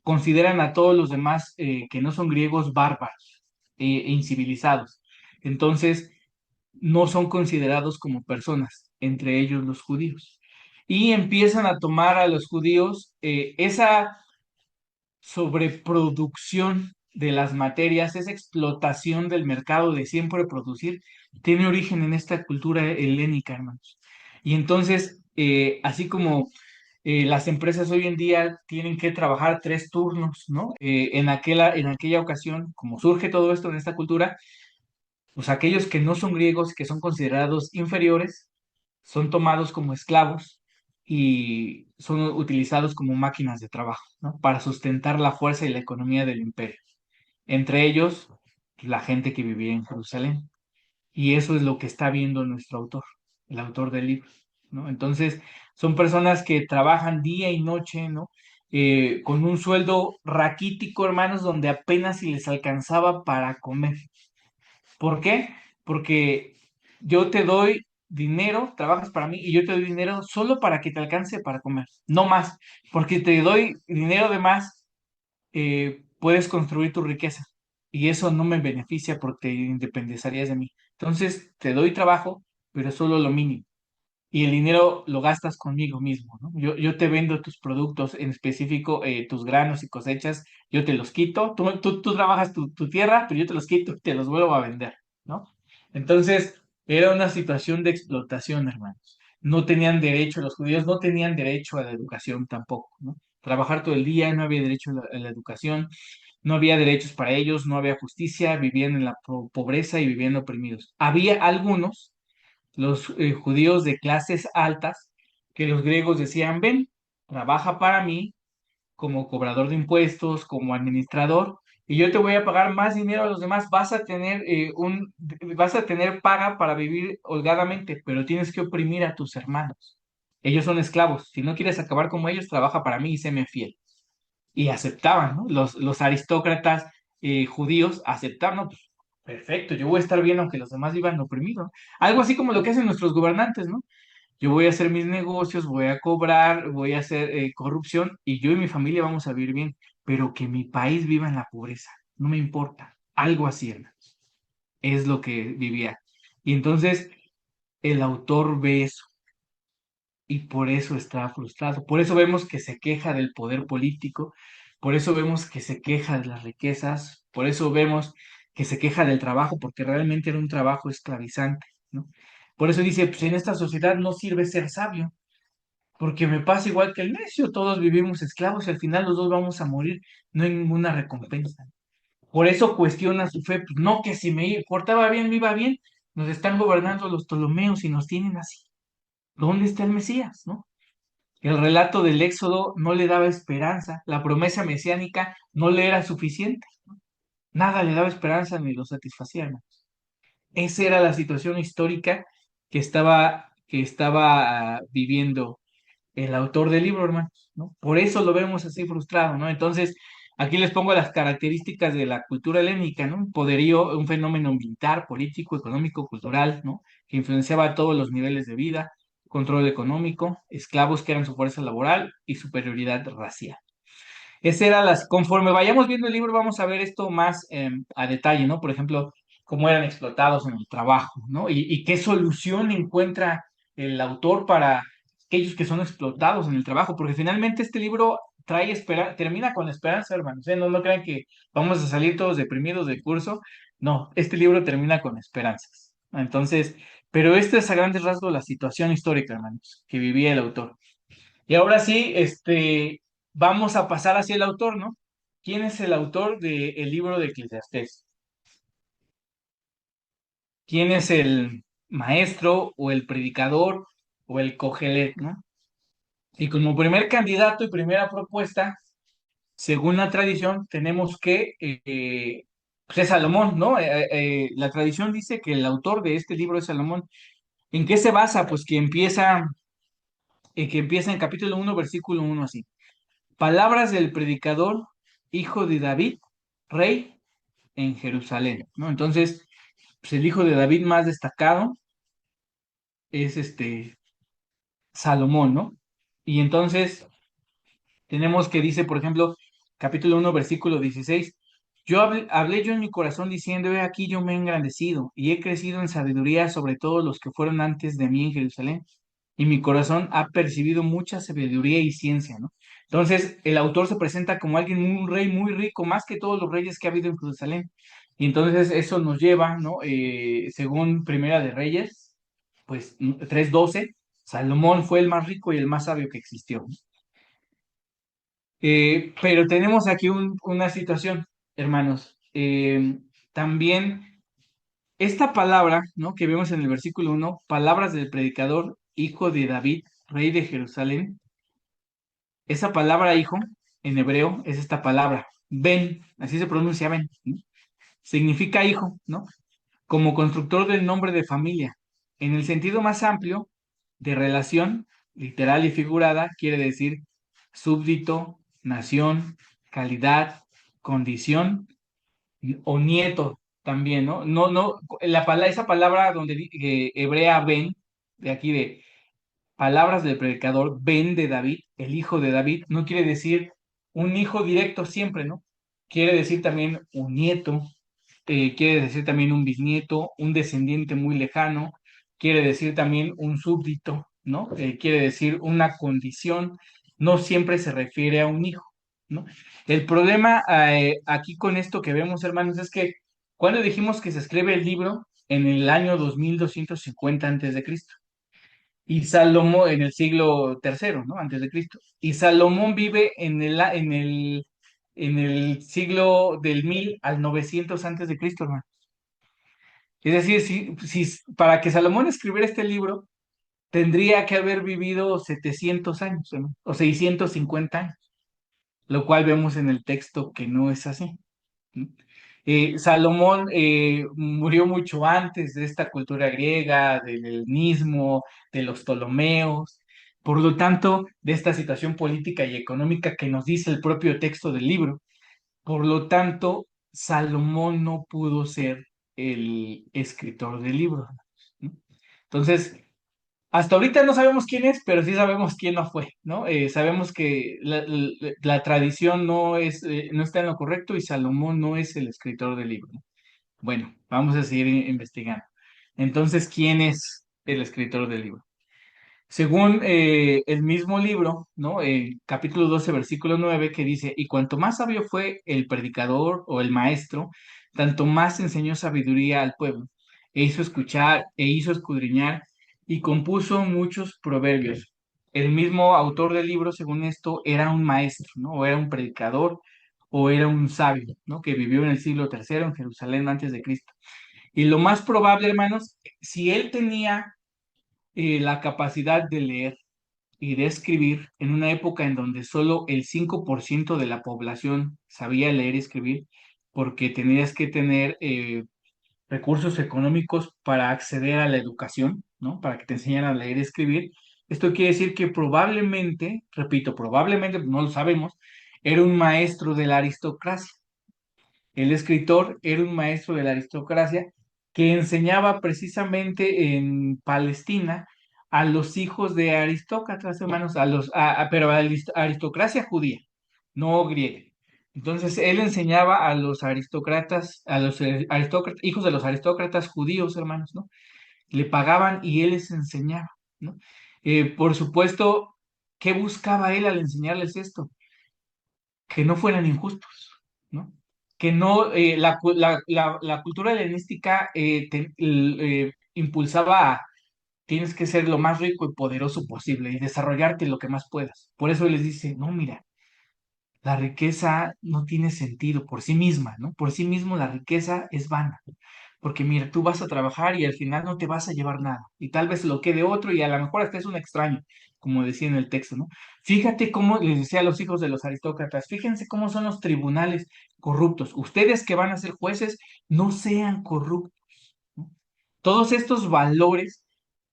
consideran a todos los demás que no son griegos bárbaros e incivilizados. Entonces, no son considerados como personas, entre ellos los judíos. Y empiezan a tomar a los judíos esa sobreproducción de las materias, esa explotación del mercado de siempre producir, tiene origen en esta cultura helénica, hermanos. Y entonces, así como las empresas hoy en día tienen que trabajar 3 turnos, ¿no? En aquella ocasión, como surge todo esto en esta cultura, pues aquellos que no son griegos, que son considerados inferiores, son tomados como esclavos y son utilizados como máquinas de trabajo, ¿no? Para sustentar la fuerza y la economía del imperio. Entre ellos, la gente que vivía en Jerusalén. Y eso es lo que está viendo nuestro autor, el autor del libro, ¿no? Entonces, son personas que trabajan día y noche, ¿no? Con un sueldo raquítico, hermanos, donde apenas si les alcanzaba para comer. ¿Por qué? Porque yo te doy dinero, trabajas para mí y yo te doy dinero solo para que te alcance para comer, no más, porque te doy dinero de más, puedes construir tu riqueza y eso no me beneficia porque te independizarías de mí. Entonces, te doy trabajo, pero solo lo mínimo. Y el dinero lo gastas conmigo mismo, ¿no? Yo te vendo tus productos, en específico tus granos y cosechas, yo te los quito, tú trabajas tu tierra, pero yo te los quito y te los vuelvo a vender, ¿no? Entonces, era una situación de explotación, hermanos. No tenían derecho, los judíos no tenían derecho a la educación tampoco, ¿no? Trabajar todo el día, no había derecho a la educación, no había derechos para ellos, no había justicia, vivían en la pobreza y vivían oprimidos. Había algunos los judíos de clases altas, que los griegos decían, ven, trabaja para mí como cobrador de impuestos, como administrador, y yo te voy a pagar más dinero a los demás, vas a tener paga para vivir holgadamente, pero tienes que oprimir a tus hermanos. Ellos son esclavos, si no quieres acabar como ellos, trabaja para mí y séme fiel. Y aceptaban, ¿no? Los aristócratas judíos aceptaban, ¿no? Pues, perfecto, yo voy a estar bien aunque los demás vivan oprimidos. Algo así como lo que hacen nuestros gobernantes, ¿no? Yo voy a hacer mis negocios, voy a cobrar, voy a hacer corrupción y yo y mi familia vamos a vivir bien, pero que mi país viva en la pobreza, no me importa. Algo así, hermanos. Es lo que vivía. Y entonces el autor ve eso y por eso está frustrado. Por eso vemos que se queja del poder político, por eso vemos que se queja de las riquezas, por eso vemos que se queja del trabajo, porque realmente era un trabajo esclavizante, ¿no? Por eso dice, pues en esta sociedad no sirve ser sabio, porque me pasa igual que el necio, todos vivimos esclavos y al final los dos vamos a morir, no hay ninguna recompensa. Por eso cuestiona su fe, pues no que si me portaba bien, me iba bien, nos están gobernando los Ptolomeos y nos tienen así. ¿Dónde está el Mesías, no? El relato del Éxodo no le daba esperanza, la promesa mesiánica no le era suficiente, nada le daba esperanza ni lo satisfacía, hermano. Esa era la situación histórica que estaba viviendo el autor del libro, hermanos, ¿no? Por eso lo vemos así frustrado, ¿no? Entonces, aquí les pongo las características de la cultura helénica, ¿no? Un poderío, un fenómeno militar, político, económico, cultural, ¿no? Que influenciaba a todos los niveles de vida, control económico, esclavos que eran su fuerza laboral y superioridad racial. Conforme vayamos viendo el libro, vamos a ver esto más a detalle, ¿no? Por ejemplo, cómo eran explotados en el trabajo, ¿no? Y qué solución encuentra el autor para aquellos que son explotados en el trabajo, porque finalmente este libro termina con esperanza, hermanos, ¿eh? No, no crean que vamos a salir todos deprimidos del curso, no, este libro termina con esperanzas. Entonces, pero esta es a grandes rasgos la situación histórica, hermanos, que vivía el autor. Y ahora sí, vamos a pasar hacia el autor, ¿no? ¿Quién es el autor del libro de Eclesiastés? ¿Quién es el maestro o el predicador o el cogelet, ¿no? Y como primer candidato y primera propuesta, según la tradición, tenemos que pues es Salomón, ¿no? La tradición dice que el autor de este libro es Salomón. ¿En qué se basa? Pues que empieza en capítulo 1, versículo 1 así. Palabras del predicador, hijo de David, rey en Jerusalén, ¿no? Entonces, pues el hijo de David más destacado es Salomón, ¿no? Y entonces tenemos que dice, por ejemplo, capítulo 1, versículo 16. Hablé yo en mi corazón diciendo, he aquí yo me he engrandecido y he crecido en sabiduría sobre todos los que fueron antes de mí en Jerusalén. Y mi corazón ha percibido mucha sabiduría y ciencia, ¿no? Entonces, el autor se presenta como alguien, un rey muy rico, más que todos los reyes que ha habido en Jerusalén. Y entonces eso nos lleva, ¿no? Según Primera de Reyes, pues 3:12, Salomón fue el más rico y el más sabio que existió. Pero tenemos aquí una situación, hermanos. También esta palabra, ¿no? Que vemos en el versículo 1, palabras del predicador, hijo de David, rey de Jerusalén. Esa palabra hijo, en hebreo, es esta palabra, ben, así se pronuncia ben, ¿no? Significa hijo, ¿no? Como constructor del nombre de familia. En el sentido más amplio de relación, literal y figurada, quiere decir súbdito, nación, calidad, condición o nieto también, ¿no? No, no, esa palabra hebrea ben, de aquí de palabras del predicador, ben de David, el hijo de David, no quiere decir un hijo directo siempre, ¿no? Quiere decir también un nieto, quiere decir también un bisnieto, un descendiente muy lejano, quiere decir también un súbdito, ¿no? Quiere decir una condición, no siempre se refiere a un hijo, ¿no? El problema aquí con esto que vemos, hermanos, es que cuando dijimos que se escribe el libro en el año 2250 antes de Cristo, y Salomón en el siglo tercero, ¿no? Antes de Cristo. Y Salomón vive en el siglo del 1000 al 900 antes de Cristo, hermano. Es decir, para que Salomón escribiera este libro, tendría que haber vivido 700 años, ¿no? O 650 años, lo cual vemos en el texto que no es así. ¿No? Salomón murió mucho antes de esta cultura griega, del helenismo, de los Ptolomeos, por lo tanto, de esta situación política y económica que nos dice el propio texto del libro. Por lo tanto, Salomón no pudo ser el escritor del libro, ¿no? Entonces, hasta ahorita no sabemos quién es, pero sí sabemos quién no fue, ¿no? Sabemos que la tradición no está en lo correcto y Salomón no es el escritor del libro, ¿no? Bueno, vamos a seguir investigando. Entonces, ¿quién es el escritor del libro? Según el mismo libro, ¿no? Capítulo 12, versículo 9, que dice, y cuanto más sabio fue el predicador o el maestro, tanto más enseñó sabiduría al pueblo, e hizo escuchar, e hizo escudriñar, y compuso muchos proverbios. El mismo autor del libro, según esto, era un maestro, ¿no? O era un predicador, o era un sabio, ¿no? Que vivió en el siglo tercero en Jerusalén antes de Cristo. Y lo más probable, hermanos, si él tenía la capacidad de leer y de escribir en una época en donde solo el 5% de la población sabía leer y escribir, porque tenías que tener recursos económicos para acceder a la educación, ¿no? Para que te enseñaran a leer y escribir. Esto quiere decir que probablemente, repito, probablemente, no lo sabemos, era un maestro de la aristocracia. El escritor era un maestro de la aristocracia que enseñaba precisamente en Palestina a los hijos de aristócratas, hermanos, pero a la aristocracia judía, no griega. Entonces, él enseñaba a los aristócratas, hijos de los aristócratas judíos, hermanos, ¿no? Le pagaban y él les enseñaba, ¿no? Por supuesto, ¿qué buscaba él al enseñarles esto? Que no fueran injustos, ¿no? Que no, la cultura helenística impulsaba a tienes que ser lo más rico y poderoso posible y desarrollarte lo que más puedas. Por eso les dice, no, mira, la riqueza no tiene sentido por sí misma, ¿no? Por sí mismo la riqueza es vana. Porque mira, tú vas a trabajar y al final no te vas a llevar nada. Y tal vez lo quede otro y a lo mejor hasta es un extraño, como decía en el texto, ¿no? Fíjate cómo les decía a los hijos de los aristócratas, fíjense cómo son los tribunales corruptos. Ustedes que van a ser jueces, no sean corruptos, ¿no? Todos estos valores,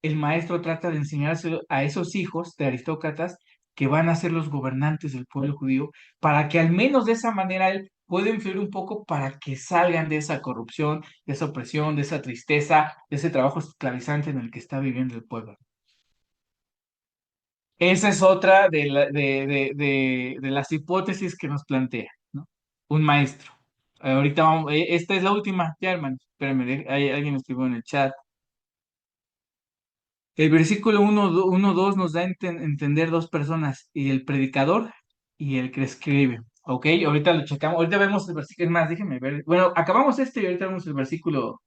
el maestro trata de enseñárselo a esos hijos de aristócratas que van a ser los gobernantes del pueblo judío, para que al menos de esa manera él pueda influir un poco para que salgan de esa corrupción, de esa opresión, de esa tristeza, de ese trabajo esclavizante en el que está viviendo el pueblo. Esa es otra de las hipótesis que nos plantea. un maestro. Ahorita vamos, esta es la última, ya hermano, espérame, alguien escribió en el chat. El versículo 1, 2 nos da a entender dos personas, y el predicador y el que escribe. Ok, ahorita lo checamos, ahorita vemos el versículo, es más, déjenme ver. Bueno, acabamos este y ahorita vemos el versículo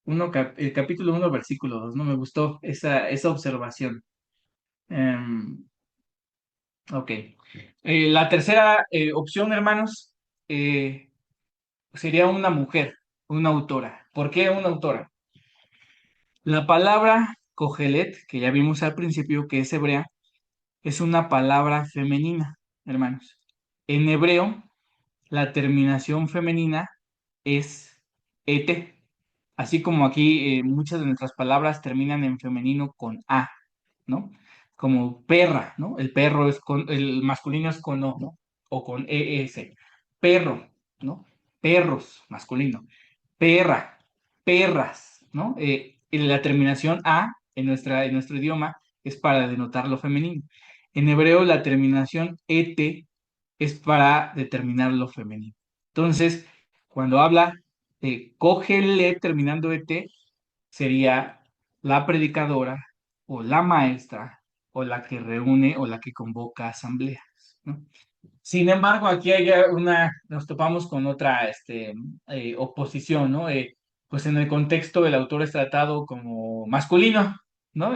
1, el capítulo 1, versículo 2. No me gustó esa observación. Em, ok. La tercera opción, hermanos, eh, sería una mujer, una autora. ¿Por qué una autora? La palabra Kohelet, que ya vimos al principio que es hebrea, es una palabra femenina, hermanos. En hebreo, la terminación femenina es ete, así como aquí muchas de nuestras palabras terminan en femenino con a, ¿no? Como perra, ¿no? El perro es con, el masculino es con o, ¿no? O con es. Perro, ¿no? Perros, masculino. Perra, perras, ¿no? La terminación a en nuestro idioma es para denotar lo femenino. En hebreo la terminación ete es para determinar lo femenino. Entonces, cuando habla de cógele terminando ete, sería la predicadora o la maestra o la que reúne o la que convoca asambleas, ¿no? Sin embargo, aquí hay nos topamos con otra oposición, ¿no? Pues en el contexto el autor es tratado como masculino, ¿no?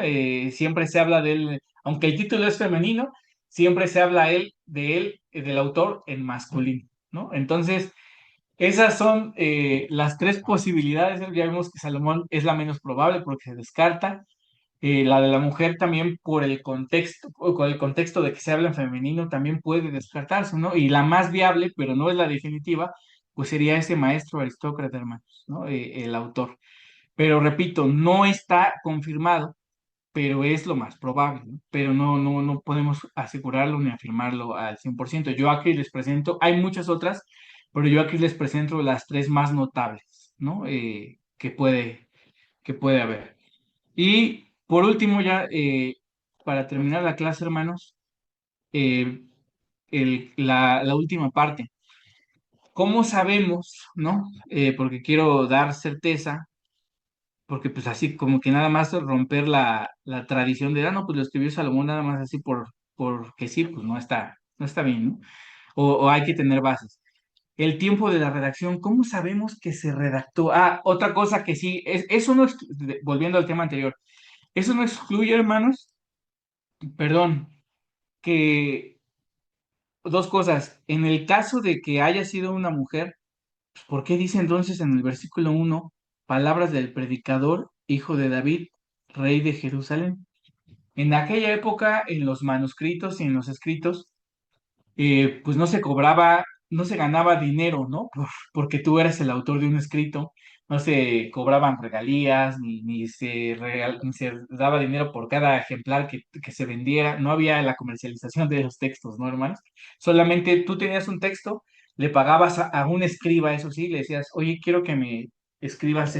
Siempre se habla de él, aunque el título es femenino, siempre se habla del autor en masculino, ¿no? Entonces, esas son las tres posibilidades. Ya vemos que Salomón es la menos probable porque se descarta. La de la mujer también por el contexto, o con el contexto de que se habla en femenino también puede descartarse, ¿no? Y la más viable, pero no es la definitiva, pues sería ese maestro aristócrata, hermanos, ¿no? El autor. Pero repito, no está confirmado, pero es lo más probable, ¿no? Pero no podemos asegurarlo ni afirmarlo al 100%. Yo aquí les presento, hay muchas otras, pero yo aquí les presento las tres más notables, ¿no? Que puede haber. Y por último, ya para terminar la clase, hermanos, eh, la última parte. ¿Cómo sabemos, no? Porque quiero dar certeza, porque pues así como que nada más romper la tradición de, no, pues lo escribió Salomón nada más así porque sí, pues no está bien, ¿no? O hay que tener bases. El tiempo de la redacción, ¿cómo sabemos que se redactó? Ah, otra cosa que sí, eso no, volviendo al tema anterior, eso no excluye, hermanos, perdón, que dos cosas. En el caso de que haya sido una mujer, pues, ¿por qué dice entonces en el versículo 1 palabras del predicador, hijo de David, rey de Jerusalén? En aquella época, en los manuscritos y en los escritos, pues no se cobraba, no se ganaba dinero, ¿no? Porque tú eres el autor de un escrito, no se cobraban regalías, ni se daba dinero por cada ejemplar que se vendiera, no había la comercialización de los textos, ¿no, hermanos? Solamente tú tenías un texto, le pagabas a un escriba, eso sí, le decías, oye, quiero que me escribas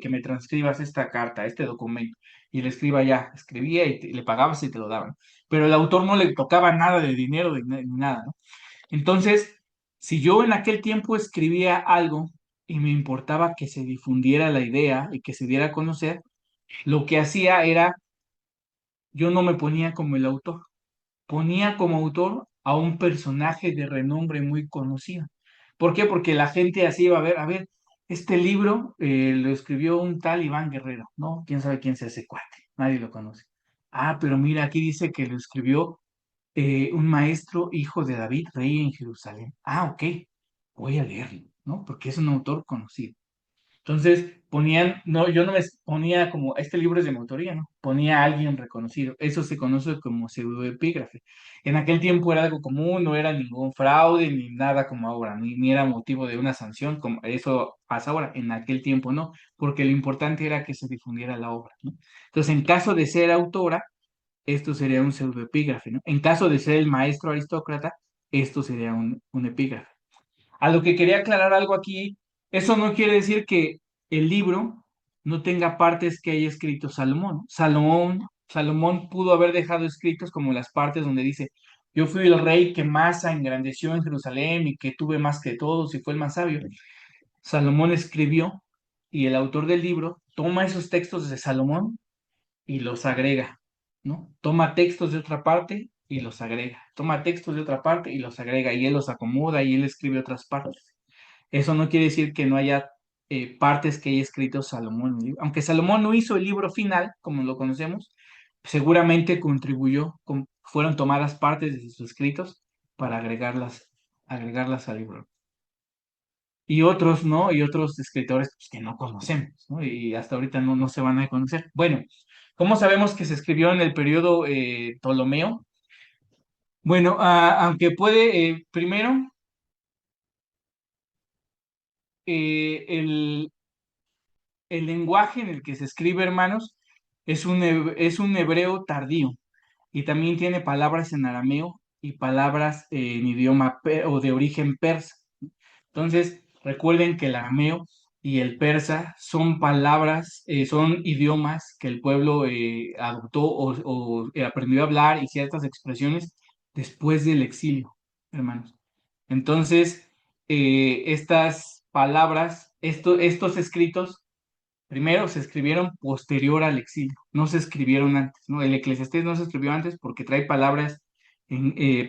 que me transcribas esta carta, este documento, y el escriba ya escribía y le pagabas y te lo daban, pero el autor no le tocaba nada de dinero ni nada, ¿no? Entonces, si yo en aquel tiempo escribía algo y me importaba que se difundiera la idea y que se diera a conocer, lo que hacía era, yo no me ponía como el autor, ponía como autor a un personaje de renombre muy conocido. ¿Por qué? Porque la gente así iba a ver, este libro lo escribió un tal Iván Guerrero, ¿no? ¿Quién sabe quién es ese cuate? Nadie lo conoce. Ah, pero mira, aquí dice que lo escribió un maestro hijo de David, rey en Jerusalén. Ah, ok, voy a leerlo, ¿no? Porque es un autor conocido. Entonces ponían, no, yo no me ponía como, este libro es de mi autoría, ¿no? Ponía a alguien reconocido. Eso se conoce como pseudoepígrafe. En aquel tiempo era algo común, no era ningún fraude ni nada como ahora, ni era motivo de una sanción, como eso pasa ahora. En aquel tiempo no, porque lo importante era que se difundiera la obra, ¿no? Entonces, en caso de ser autora, esto sería un pseudoepígrafe, ¿no? En caso de ser el maestro aristócrata, esto sería un epígrafe. A lo que quería aclarar algo aquí, eso no quiere decir que el libro no tenga partes que haya escrito Salomón. Salomón pudo haber dejado escritos como las partes donde dice, yo fui el rey que más se engrandeció en Jerusalén y que tuve más que todos y fue el más sabio. Salomón escribió y el autor del libro toma esos textos de Salomón y los agrega, ¿no? Toma textos de otra parte y los agrega, toma textos de otra parte y los agrega, y él los acomoda y él escribe otras partes. Eso no quiere decir que no haya partes que haya escrito Salomón en el libro. Aunque Salomón no hizo el libro final, como lo conocemos, seguramente contribuyó, fueron tomadas partes de sus escritos para agregarlas al libro. Y otros, ¿no? Y otros escritores pues, que no conocemos, ¿no? Y hasta ahorita no se van a conocer. Bueno, ¿cómo sabemos que se escribió en el periodo Ptolomeo? Bueno, aunque puede, primero, el lenguaje en el que se escribe, hermanos, es un hebreo tardío y también tiene palabras en arameo y palabras en idioma o de origen persa. Entonces, recuerden que el arameo y el persa son palabras, son idiomas que el pueblo adoptó o aprendió a hablar y ciertas expresiones después del exilio, hermanos. Entonces, estas palabras, estos escritos, primero se escribieron posterior al exilio, no se escribieron antes, ¿no? El Eclesiastés no se escribió antes porque trae palabras,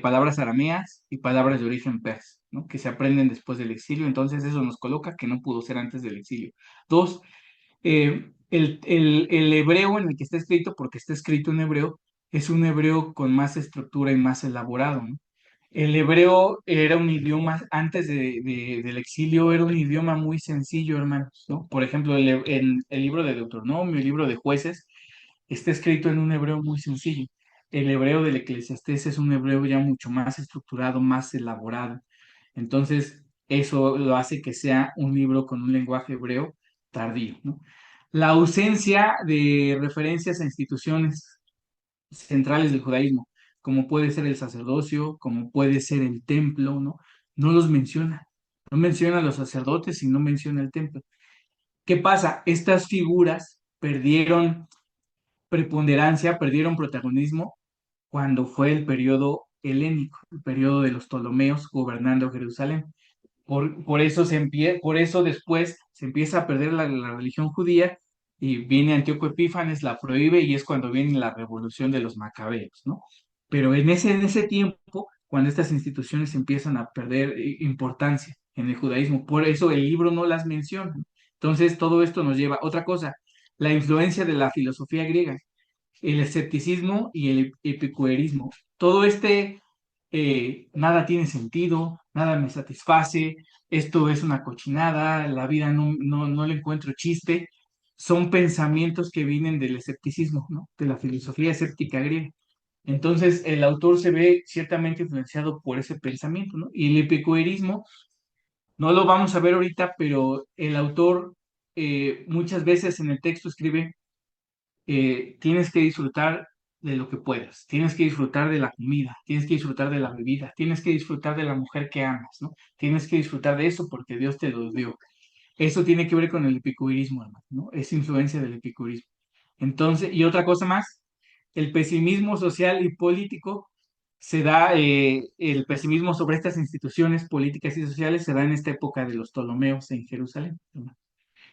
palabras arameas y palabras de origen persa, ¿no? Que se aprenden después del exilio, entonces eso nos coloca que no pudo ser antes del exilio. Dos, el hebreo en el que está escrito, porque está escrito en hebreo, es un hebreo con más estructura y más elaborado, ¿no? El hebreo era un idioma, antes del exilio, era un idioma muy sencillo, hermanos, ¿no? Por ejemplo, en el libro de Deuteronomio, el libro de Jueces, está escrito en un hebreo muy sencillo. El hebreo del Eclesiastés es un hebreo ya mucho más estructurado, más elaborado. Entonces, eso lo hace que sea un libro con un lenguaje hebreo tardío, ¿no? La ausencia de referencias a instituciones centrales del judaísmo, como puede ser el sacerdocio, como puede ser el templo, ¿no? No los menciona. No menciona a los sacerdotes y no menciona el templo. ¿Qué pasa? Estas figuras perdieron preponderancia, perdieron protagonismo cuando fue el periodo helénico, el periodo de los Ptolomeos gobernando Jerusalén. Por eso por eso después se empieza a perder la religión judía y viene Antíoco Epífanes, la prohíbe y es cuando viene la revolución de los macabeos, ¿no? Pero en ese tiempo, cuando estas instituciones empiezan a perder importancia en el judaísmo, por eso el libro no las menciona. Entonces, todo esto nos lleva a otra cosa, la influencia de la filosofía griega, el escepticismo y el epicureísmo. Todo nada tiene sentido, nada me satisface, esto es una cochinada, la vida no le encuentro chiste, son pensamientos que vienen del escepticismo, ¿no? De la filosofía escéptica griega. Entonces, el autor se ve ciertamente influenciado por ese pensamiento, ¿no? Y el epicureísmo, no lo vamos a ver ahorita, pero el autor muchas veces en el texto escribe tienes que disfrutar de lo que puedas, tienes que disfrutar de la comida, tienes que disfrutar de la bebida, tienes que disfrutar de la mujer que amas, ¿no? Tienes que disfrutar de eso porque Dios te lo dio. Eso tiene que ver con el epicurismo, hermano, ¿no? Es influencia del epicurismo. Entonces, y otra cosa más, el pesimismo social y político se da, el pesimismo sobre estas instituciones políticas y sociales se da en esta época de los Ptolomeos en Jerusalén, hermano.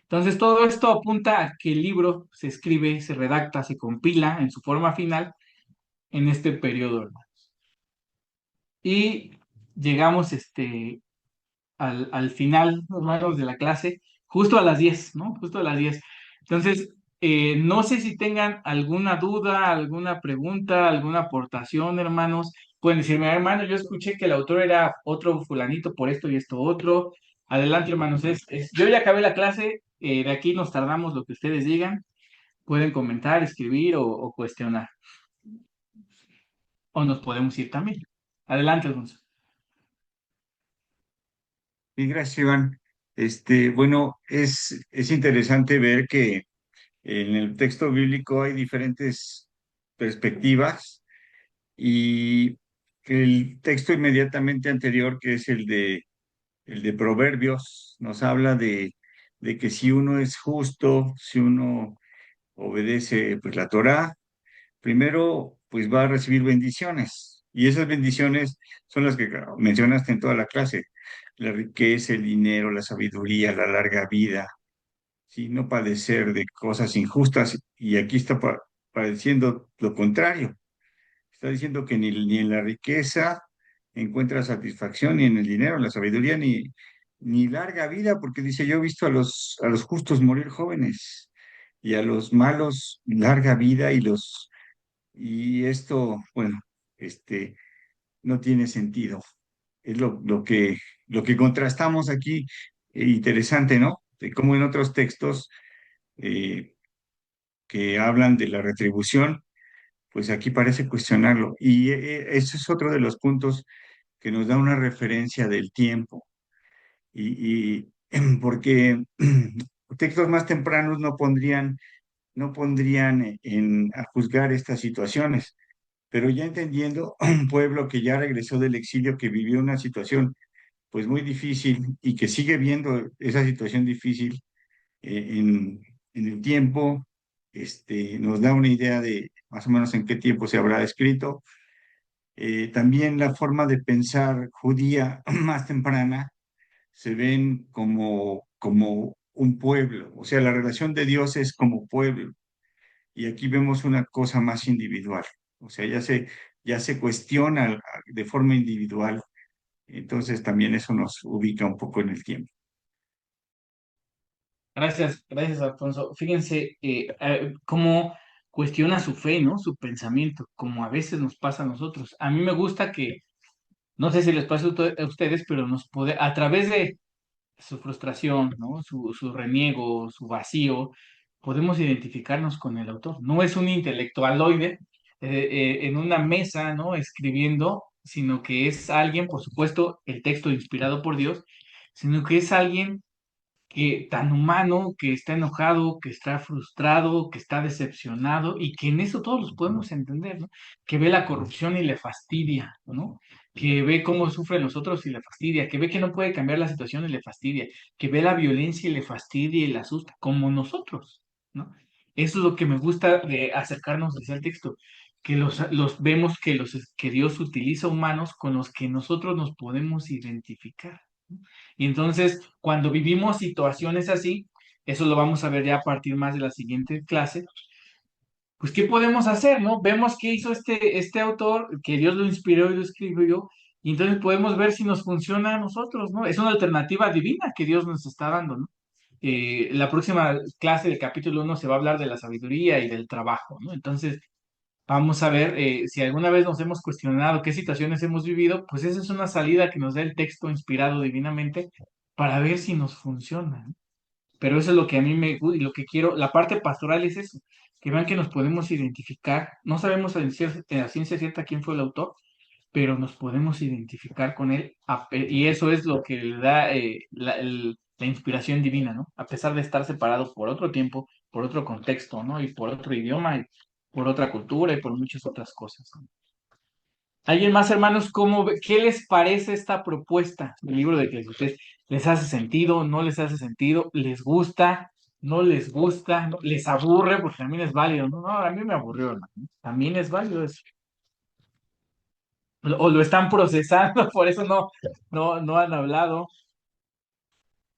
Entonces, todo esto apunta a que el libro se escribe, se redacta, se compila en su forma final en este periodo, hermano. Y llegamos al final, hermanos, de la clase, justo a las 10, ¿no? Justo a las 10. Entonces, no sé si tengan alguna duda, alguna pregunta, alguna aportación, hermanos. Pueden decirme, hermano, yo escuché que el autor era otro fulanito por esto y esto otro. Adelante, hermanos. Yo ya acabé la clase, de aquí nos tardamos lo que ustedes digan. Pueden comentar, escribir o cuestionar. O nos podemos ir también. Adelante, Alfonso. Y gracias, Iván. Bueno, es interesante ver que en el texto bíblico hay diferentes perspectivas y el texto inmediatamente anterior, que es el de Proverbios, nos habla de que si uno es justo, si uno obedece pues, la Torá, primero pues va a recibir bendiciones. Y esas bendiciones son las que mencionaste en toda la clase: la riqueza, el dinero, la sabiduría, la larga vida, ¿sí? No padecer de cosas injustas. Y aquí está padeciendo lo contrario. Está diciendo que ni en la riqueza encuentra satisfacción, ni en el dinero, en la sabiduría, ni larga vida, porque dice, yo he visto a los justos morir jóvenes y a los malos larga vida, y esto, bueno, este, no tiene sentido. Es lo que contrastamos aquí. Interesante, ¿no? De cómo en otros textos eh, que hablan de la retribución, pues aquí parece cuestionarlo. Y ese es otro de los puntos que nos da una referencia del tiempo. Porque textos más tempranos no pondrían a juzgar estas situaciones, pero ya entendiendo un pueblo que ya regresó del exilio, que vivió una situación pues muy difícil y que sigue viendo esa situación difícil en el tiempo, nos da una idea de más o menos en qué tiempo se habrá escrito. También la forma de pensar judía más temprana se ven como un pueblo, o sea, la relación de Dios es como pueblo, y aquí vemos una cosa más individual, o sea, ya se cuestiona de forma individual, entonces también eso nos ubica un poco en el tiempo. Gracias, gracias, Alfonso. Fíjense cómo cuestiona su fe, ¿no? Su pensamiento, como a veces nos pasa a nosotros. A mí me gusta que, no sé si les pasa a ustedes, pero a través de su frustración, ¿no? Su reniego, su vacío, podemos identificarnos con el autor. No es un intelectualoide en una mesa, ¿no? Escribiendo, sino que es alguien, por supuesto, el texto inspirado por Dios, sino que es alguien que tan humano, que está enojado, que está frustrado, que está decepcionado y que en eso todos los podemos entender, ¿no? Que ve la corrupción y le fastidia, ¿no? Que ve cómo sufren los otros y le fastidia, que ve que no puede cambiar la situación y le fastidia, que ve la violencia y le fastidia y le asusta, como nosotros, ¿no? Eso es lo que me gusta de acercarnos hacia el texto, que los vemos que Dios utiliza humanos con los que nosotros nos podemos identificar. Y entonces, cuando vivimos situaciones así, eso lo vamos a ver ya a partir más de la siguiente clase, pues ¿qué podemos hacer, no? Vemos qué hizo este autor, que Dios lo inspiró y lo escribió, y entonces podemos ver si nos funciona a nosotros, ¿no? Es una alternativa divina que Dios nos está dando, ¿no? La próxima clase del capítulo 1 se va a hablar de la sabiduría y del trabajo, ¿no? Entonces, vamos a ver si alguna vez nos hemos cuestionado qué situaciones hemos vivido, pues esa es una salida que nos da el texto inspirado divinamente para ver si nos funciona, ¿no? Pero eso es lo que a mí me gusta y lo que quiero. La parte pastoral es eso, que vean que nos podemos identificar. No sabemos en la ciencia cierta quién fue el autor, pero nos podemos identificar con él y eso es lo que le da la inspiración divina, ¿no? A pesar de estar separados por otro tiempo, por otro contexto, ¿no? Y por otro idioma, y por otra cultura y por muchas otras cosas, ¿no? ¿Alguien más, hermanos, qué les parece esta propuesta del libro de Eclesiastés? ¿Les hace sentido? ¿No les hace sentido? ¿Les gusta? ¿No les gusta? ¿No? ¿Les aburre? Porque también es válido, ¿no? No, a mí me aburrió, hermano. También es válido eso. O lo están procesando, por eso no han hablado.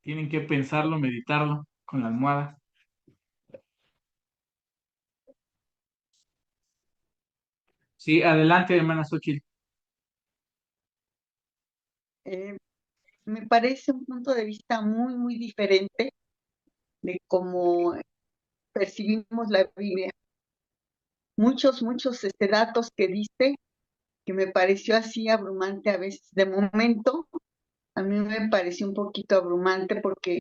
Tienen que pensarlo, meditarlo con la almohada. Sí, adelante, hermana Xochitl. Eh, Me parece un punto de vista muy, muy diferente de cómo percibimos la Biblia. Muchos datos que diste que me pareció así abrumante a veces. De momento, a mí me pareció un poquito abrumante porque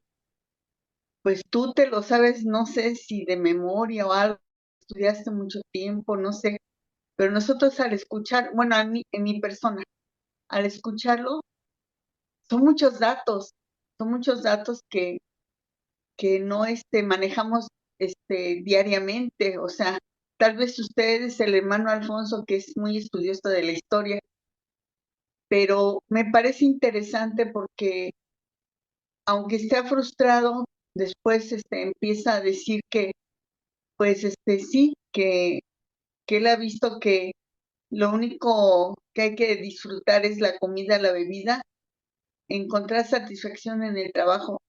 pues tú te lo sabes, no sé si de memoria o algo, estudiaste mucho tiempo, no sé, pero nosotros al escuchar, bueno, a mí, en mi persona, al escucharlo, son son muchos datos que no manejamos diariamente. O sea, tal vez ustedes, el hermano Alfonso, que es muy estudioso de la historia, pero me parece interesante porque aunque esté frustrado, después empieza a decir que, pues sí, que él ha visto que lo único que hay que disfrutar es la comida, la bebida, encontrar satisfacción en el trabajo,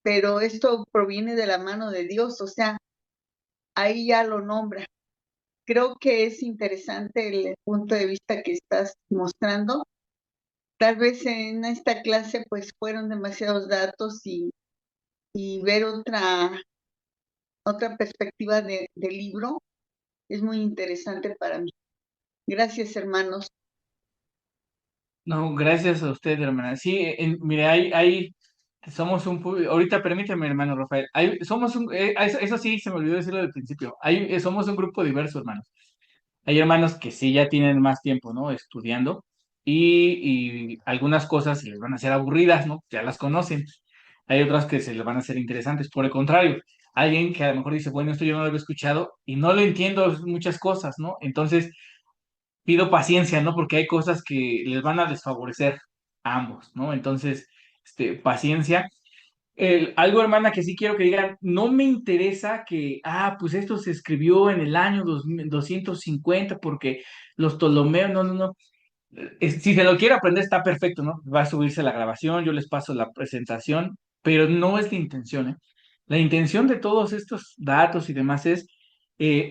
pero esto proviene de la mano de Dios, o sea, ahí ya lo nombra. Creo que es interesante el punto de vista que estás mostrando. Tal vez en esta clase pues fueron demasiados datos y ver otra perspectiva del libro es muy interesante para mí. Gracias, hermanos. No, gracias a usted, hermana. Sí, mire, somos ahorita permíteme, hermano Rafael, eso sí, se me olvidó decirlo del principio, somos un grupo diverso, hermanos. Hay hermanos que sí ya tienen más tiempo, ¿no? Estudiando y algunas cosas se les van a hacer aburridas, ¿no? Ya las conocen. Hay otras que se les van a hacer interesantes. Por el contrario, alguien que a lo mejor dice, bueno, esto yo no lo había escuchado y no lo entiendo muchas cosas, ¿no? Entonces, pido paciencia, ¿no? Porque hay cosas que les van a desfavorecer a ambos, ¿no? Entonces, paciencia. Algo, hermana, que sí quiero que digan, no me interesa que, pues esto se escribió en el año 250 porque los Ptolomeos, no, no, no. Si se lo quiere aprender está perfecto, ¿no? Va a subirse la grabación, yo les paso la presentación, pero no es la intención, ¿eh? La intención de todos estos datos y demás es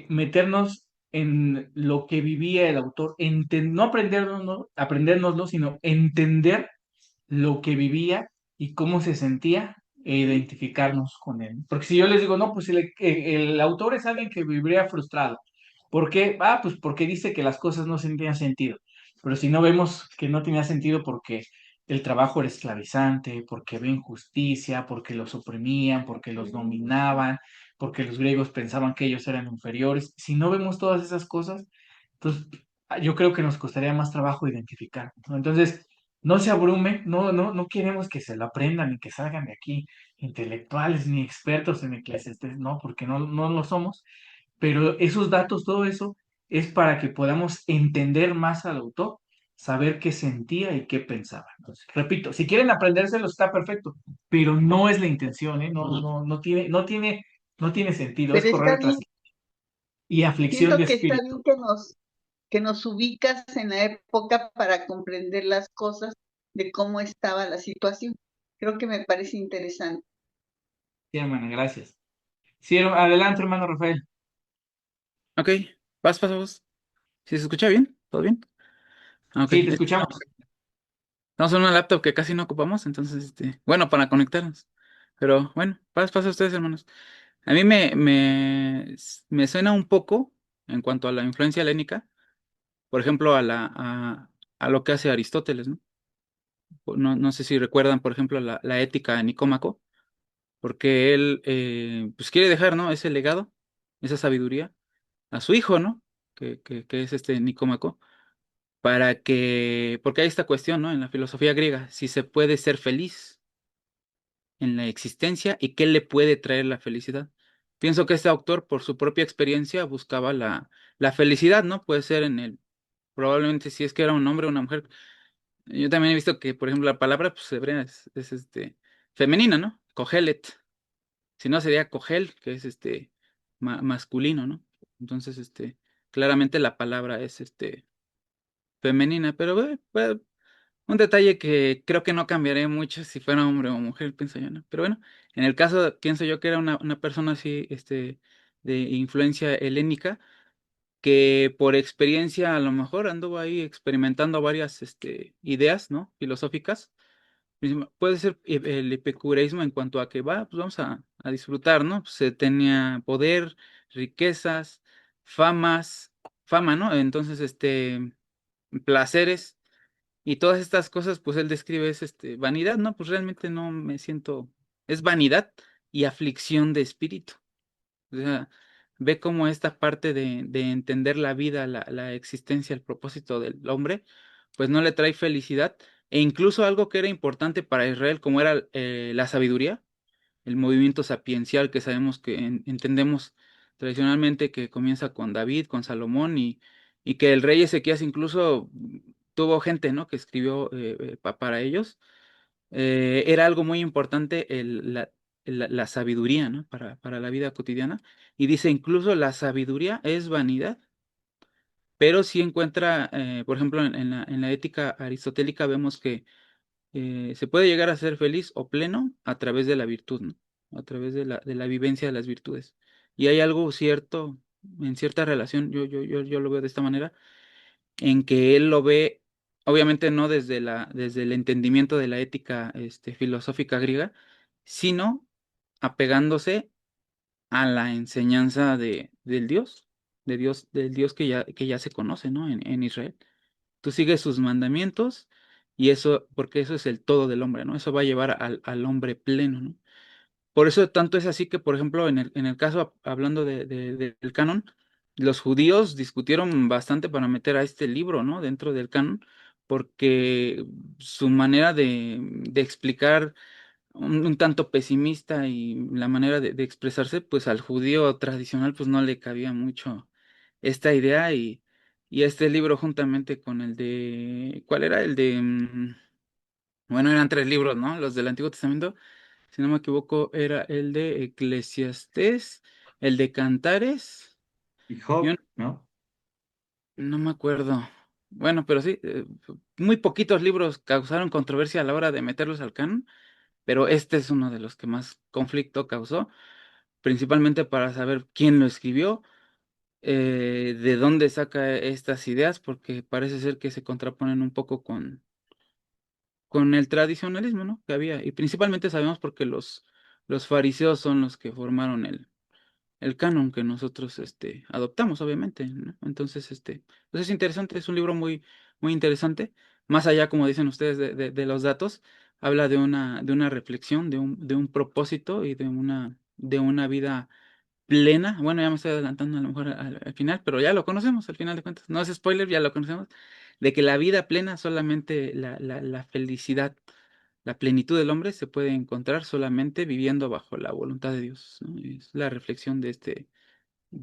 meternos en lo que vivía el autor, no aprendérnoslo, sino entender lo que vivía y cómo se sentía e identificarnos con él. Porque si yo les digo, no, pues el autor es alguien que viviría frustrado. ¿Por qué? Pues porque dice que las cosas no tenían sentido. Pero si no vemos que no tenía sentido porque el trabajo era esclavizante, porque había injusticia, porque los oprimían, porque los dominaban, porque los griegos pensaban que ellos eran inferiores. Si no vemos todas esas cosas, entonces yo creo que nos costaría más trabajo identificar, ¿no? Entonces, no se abrume, no queremos que se lo aprendan ni que salgan de aquí intelectuales ni expertos en Eclesiastés, no, porque no lo somos, pero esos datos, todo eso, es para que podamos entender más al autor, saber qué sentía y qué pensaba. Entonces, repito, si quieren aprendérselo está perfecto, pero no es la intención, ¿eh? No tiene sentido, es Pero está correr tras bien, y aflicción de siento que está espíritu. bien que nos ubicas en la época para comprender las cosas de cómo estaba la situación. Creo que me parece interesante. Sí, hermana, gracias. Sí, adelante, hermano Rafael. Ok, vas. ¿Sí se escucha bien? ¿Todo bien? Ok, Sí, te escuchamos. estamos en una laptop que casi no ocupamos, entonces, bueno, para conectarnos. Pero bueno, pasa ustedes, hermanos. A mí me suena un poco en cuanto a la influencia helénica, por ejemplo, a lo que hace Aristóteles, ¿no? No sé si recuerdan, por ejemplo, la ética de Nicómaco, porque él, pues quiere dejar, ¿no? Ese legado, esa sabiduría a su hijo, ¿no? Que es este Nicómaco porque hay esta cuestión, ¿no? En la filosofía griega, si se puede ser feliz en la existencia y qué le puede traer la felicidad. Pienso que este autor, por su propia experiencia, buscaba la felicidad, ¿no? Puede ser probablemente si es que era un hombre o una mujer. Yo también he visto que, por ejemplo, la palabra, pues, hebrea es femenina, ¿no? Cogelet. Si no, sería cogel, que es masculino, ¿no? Entonces, claramente la palabra es femenina, pero un detalle que creo que no cambiaría mucho si fuera hombre o mujer, pienso yo, ¿no? Pero bueno, en el caso, pienso yo que era una persona así, de influencia helénica, que por experiencia a lo mejor anduvo ahí experimentando varias, ideas, ¿no? Filosóficas. Puede ser el epicureísmo en cuanto a que pues vamos a disfrutar, ¿no? Pues, se tenía poder, riquezas, fama, ¿no? Entonces, placeres. Y todas estas cosas, pues él describe es vanidad, ¿no? Pues realmente no me siento, es vanidad y aflicción de espíritu. O sea, ve cómo esta parte de entender la vida, la existencia, el propósito del hombre, pues no le trae felicidad. E incluso algo que era importante para Israel, como era la sabiduría, el movimiento sapiencial que sabemos que entendemos tradicionalmente que comienza con David, con Salomón y que el rey Ezequías incluso tuvo gente, ¿no? Que escribió para ellos. Era algo muy importante la sabiduría, ¿no? Para la vida cotidiana. Y dice incluso la sabiduría es vanidad, pero sí encuentra, por ejemplo, en la ética aristotélica vemos que se puede llegar a ser feliz o pleno a través de la virtud, ¿no? A través de la vivencia de las virtudes. Y hay algo cierto, en cierta relación, yo lo veo de esta manera, en que él lo ve, obviamente no desde el entendimiento de la ética filosófica griega, sino apegándose a la enseñanza del Dios que ya se conoce, ¿no? En Israel. Tú sigues sus mandamientos y eso, porque eso es el todo del hombre, ¿no? Eso va a llevar al hombre pleno, ¿no? Por eso tanto es así que, por ejemplo, en el caso, hablando del canon, los judíos discutieron bastante para meter a este libro, ¿no? Dentro del canon, porque su manera de explicar un tanto pesimista y la manera de expresarse, pues al judío tradicional pues no le cabía mucho esta idea y este libro juntamente con el de, ¿cuál era? El de, bueno, eran tres libros, ¿no? Los del Antiguo Testamento, si no me equivoco, era el de Eclesiastés, el de Cantares, Y y Job, ¿no? no me acuerdo. Bueno, pero sí, muy poquitos libros causaron controversia a la hora de meterlos al canon, pero este es uno de los que más conflicto causó, principalmente para saber quién lo escribió, de dónde saca estas ideas, porque parece ser que se contraponen un poco con el tradicionalismo, ¿no? Que había, y principalmente sabemos porque los fariseos son los que formaron el canon que nosotros adoptamos, obviamente, ¿no? Entonces, pues es interesante, es un libro muy interesante. Más allá, como dicen ustedes, de los datos, habla de una reflexión, de un propósito y de una vida plena. Bueno, ya me estoy adelantando a lo mejor al final, pero ya lo conocemos al final de cuentas. No es spoiler, ya lo conocemos. De que la vida plena, solamente la felicidad, la plenitud del hombre se puede encontrar solamente viviendo bajo la voluntad de Dios, ¿no? Es la reflexión de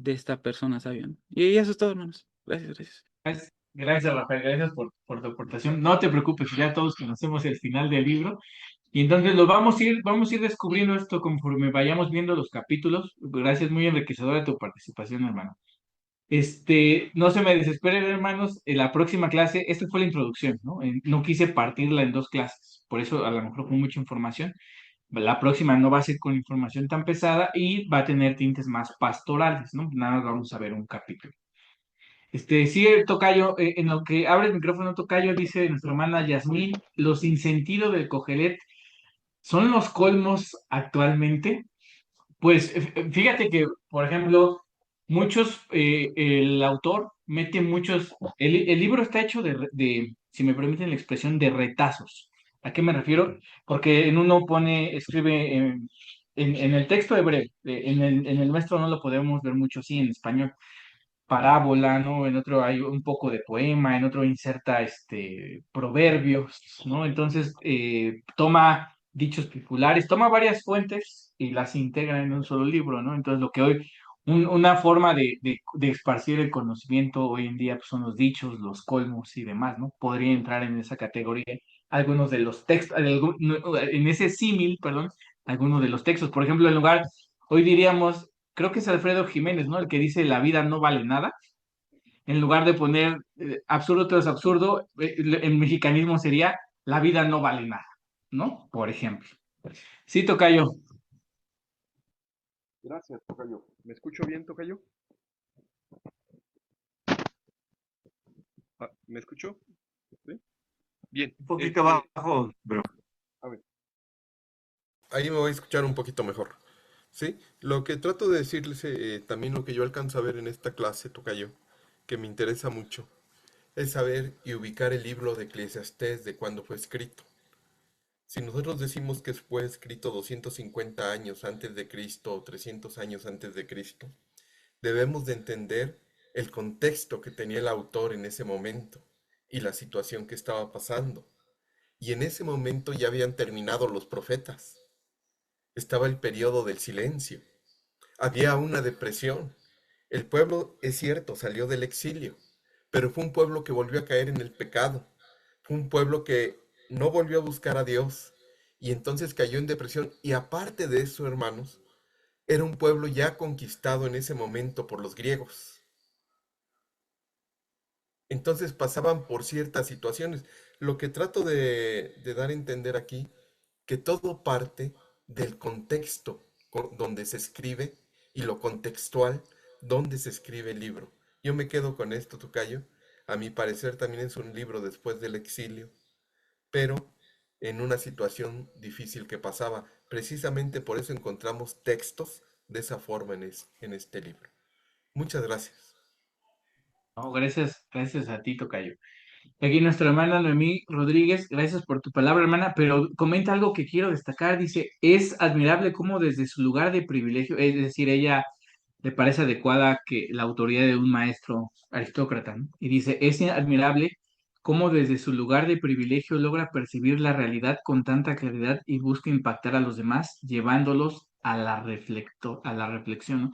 esta persona sabia, ¿no? Y eso es todo, hermanos. Gracias, gracias. Gracias, Rafael, gracias por tu aportación. No te preocupes, ya todos conocemos el final del libro. Y entonces vamos a ir descubriendo esto conforme vayamos viendo los capítulos. Gracias, muy enriquecedora tu participación, hermano. No se me desesperen, hermanos. En la próxima clase, esta fue la introducción, ¿no? No quise partirla en dos clases, por eso a lo mejor fue mucha información. La próxima no va a ser con información tan pesada y va a tener tintes más pastorales, ¿no? Nada más vamos a ver un capítulo. Sí, Tocayo, en lo que abre el micrófono, Tocayo, dice nuestra hermana Yasmín, los sinsentidos del Cogelet son los colmos actualmente. Pues fíjate que, por ejemplo, el autor mete el libro está hecho si me permiten la expresión, de retazos. ¿A qué me refiero? Porque en uno escribe en el texto hebreo, en el nuestro no lo podemos ver mucho así, en español parábola, ¿no? En otro hay un poco de poema, en otro inserta proverbios, ¿no? Entonces toma dichos populares, toma varias fuentes y las integra en un solo libro, ¿no? Entonces lo que hoy, una forma de esparcir el conocimiento hoy en día pues, son los dichos, los colmos y demás, ¿no? Podría entrar en esa categoría algunos de los textos, en ese símil, perdón, algunos de los textos. Por ejemplo, hoy diríamos creo que es Alfredo Jiménez, ¿no? El que dice la vida no vale nada. En lugar de poner absurdo tras absurdo, el mexicanismo sería la vida no vale nada, ¿no? Por ejemplo. Sí, Tocayo. Gracias, Tocayo. ¿Me escucho bien, Tocayo? ¿Me escucho? ¿Sí? Bien. Un poquito abajo, bro. A ver. Ahí me voy a escuchar un poquito mejor. ¿Sí? Lo que trato de decirles, también lo que yo alcanzo a ver en esta clase, Tocayo, que me interesa mucho, es saber y ubicar el libro de Eclesiastés de cuándo fue escrito. Si nosotros decimos que fue escrito 250 años antes de Cristo o 300 años antes de Cristo, debemos de entender el contexto que tenía el autor en ese momento y la situación que estaba pasando. Y en ese momento ya habían terminado los profetas. Estaba el periodo del silencio. Había una depresión. El pueblo, es cierto, salió del exilio, pero fue un pueblo que volvió a caer en el pecado. Fue un pueblo que no volvió a buscar a Dios y entonces cayó en depresión. Y aparte de eso, hermanos, era un pueblo ya conquistado en ese momento por los griegos. Entonces pasaban por ciertas situaciones. Lo que trato de dar a entender aquí, que todo parte del contexto donde se escribe y lo contextual donde se escribe el libro. Yo me quedo con esto, tocayo. A mi parecer también es un libro después del exilio, pero en una situación difícil que pasaba. Precisamente por eso encontramos textos de esa forma en este libro. Muchas gracias. No, gracias a ti, tocayo. Aquí nuestra hermana Noemí Rodríguez, gracias por tu palabra, hermana, pero comenta algo que quiero destacar. Dice, es admirable cómo desde su lugar de privilegio, es decir, ella le parece adecuada que la autoridad de un maestro aristócrata, ¿no? Y dice, es admirable cómo desde su lugar de privilegio logra percibir la realidad con tanta claridad y busca impactar a los demás, llevándolos a a la reflexión, ¿no?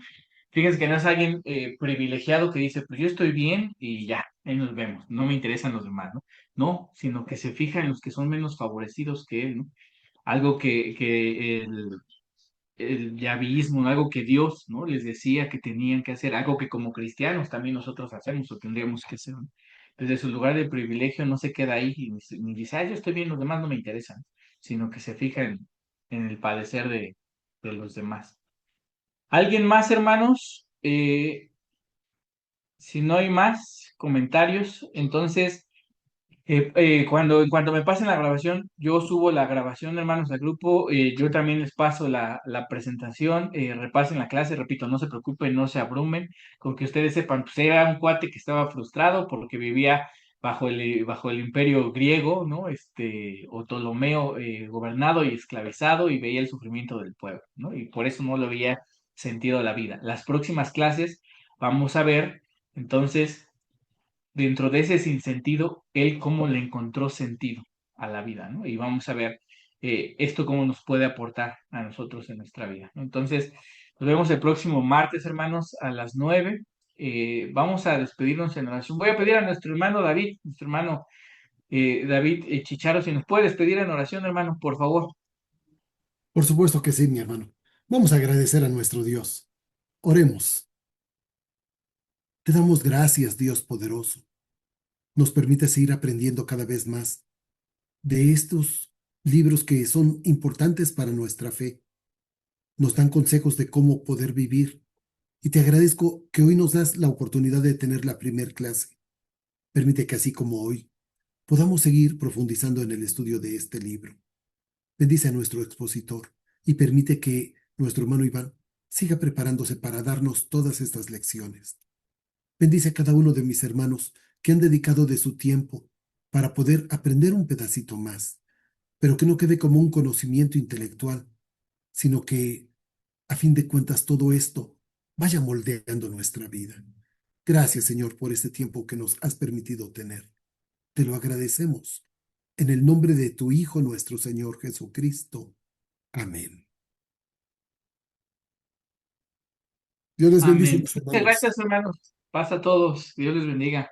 Fíjense que no es alguien privilegiado que dice, pues yo estoy bien y ya, ahí nos vemos, no me interesan los demás, ¿no? No, sino que se fija en los que son menos favorecidos que él, ¿no? Algo que el yavismo, algo que Dios, ¿no? Les decía que tenían que hacer, algo que como cristianos también nosotros hacemos o tendríamos que hacer, ¿no? Desde su lugar de privilegio no se queda ahí y ni dice, yo estoy bien, los demás no me interesan, sino que se fija en el padecer de los demás. ¿Alguien más, hermanos? Si no hay más comentarios, entonces, en cuanto me pasen la grabación, yo subo la grabación, hermanos, al grupo. Yo también les paso la presentación. Repasen la clase, repito, no se preocupen, no se abrumen, con que ustedes sepan, pues era un cuate que estaba frustrado porque vivía bajo el imperio griego, ¿no? O Ptolomeo, gobernado y esclavizado, y veía el sufrimiento del pueblo, ¿no? Y por eso no le veía sentido a la vida. Las próximas clases vamos a ver, entonces, dentro de ese sinsentido, él cómo le encontró sentido a la vida, ¿no? Y vamos a ver esto cómo nos puede aportar a nosotros en nuestra vida, ¿no? Entonces, nos vemos el próximo martes, hermanos, a las 9. Vamos a despedirnos en oración. Voy a pedir a nuestro hermano David, nuestro hermano David Chicharo, si nos puede despedir en oración, hermano, por favor. Por supuesto que sí, mi hermano. Vamos a agradecer a nuestro Dios. Oremos. Te damos gracias, Dios poderoso. Nos permite seguir aprendiendo cada vez más de estos libros que son importantes para nuestra fe. Nos dan consejos de cómo poder vivir. Y te agradezco que hoy nos das la oportunidad de tener la primer clase. Permite que así como hoy podamos seguir profundizando en el estudio de este libro. Bendice a nuestro expositor y permite que nuestro hermano Iván siga preparándose para darnos todas estas lecciones. Bendice a cada uno de mis hermanos que han dedicado de su tiempo para poder aprender un pedacito más, pero que no quede como un conocimiento intelectual, sino que, a fin de cuentas, todo esto vaya moldeando nuestra vida. Gracias, Señor, por este tiempo que nos has permitido tener. Te lo agradecemos. En el nombre de tu Hijo, nuestro Señor Jesucristo. Amén. Dios les bendice, Amén. mis Muchas hermanos. gracias, hermanos. Paz a todos. Dios les bendiga.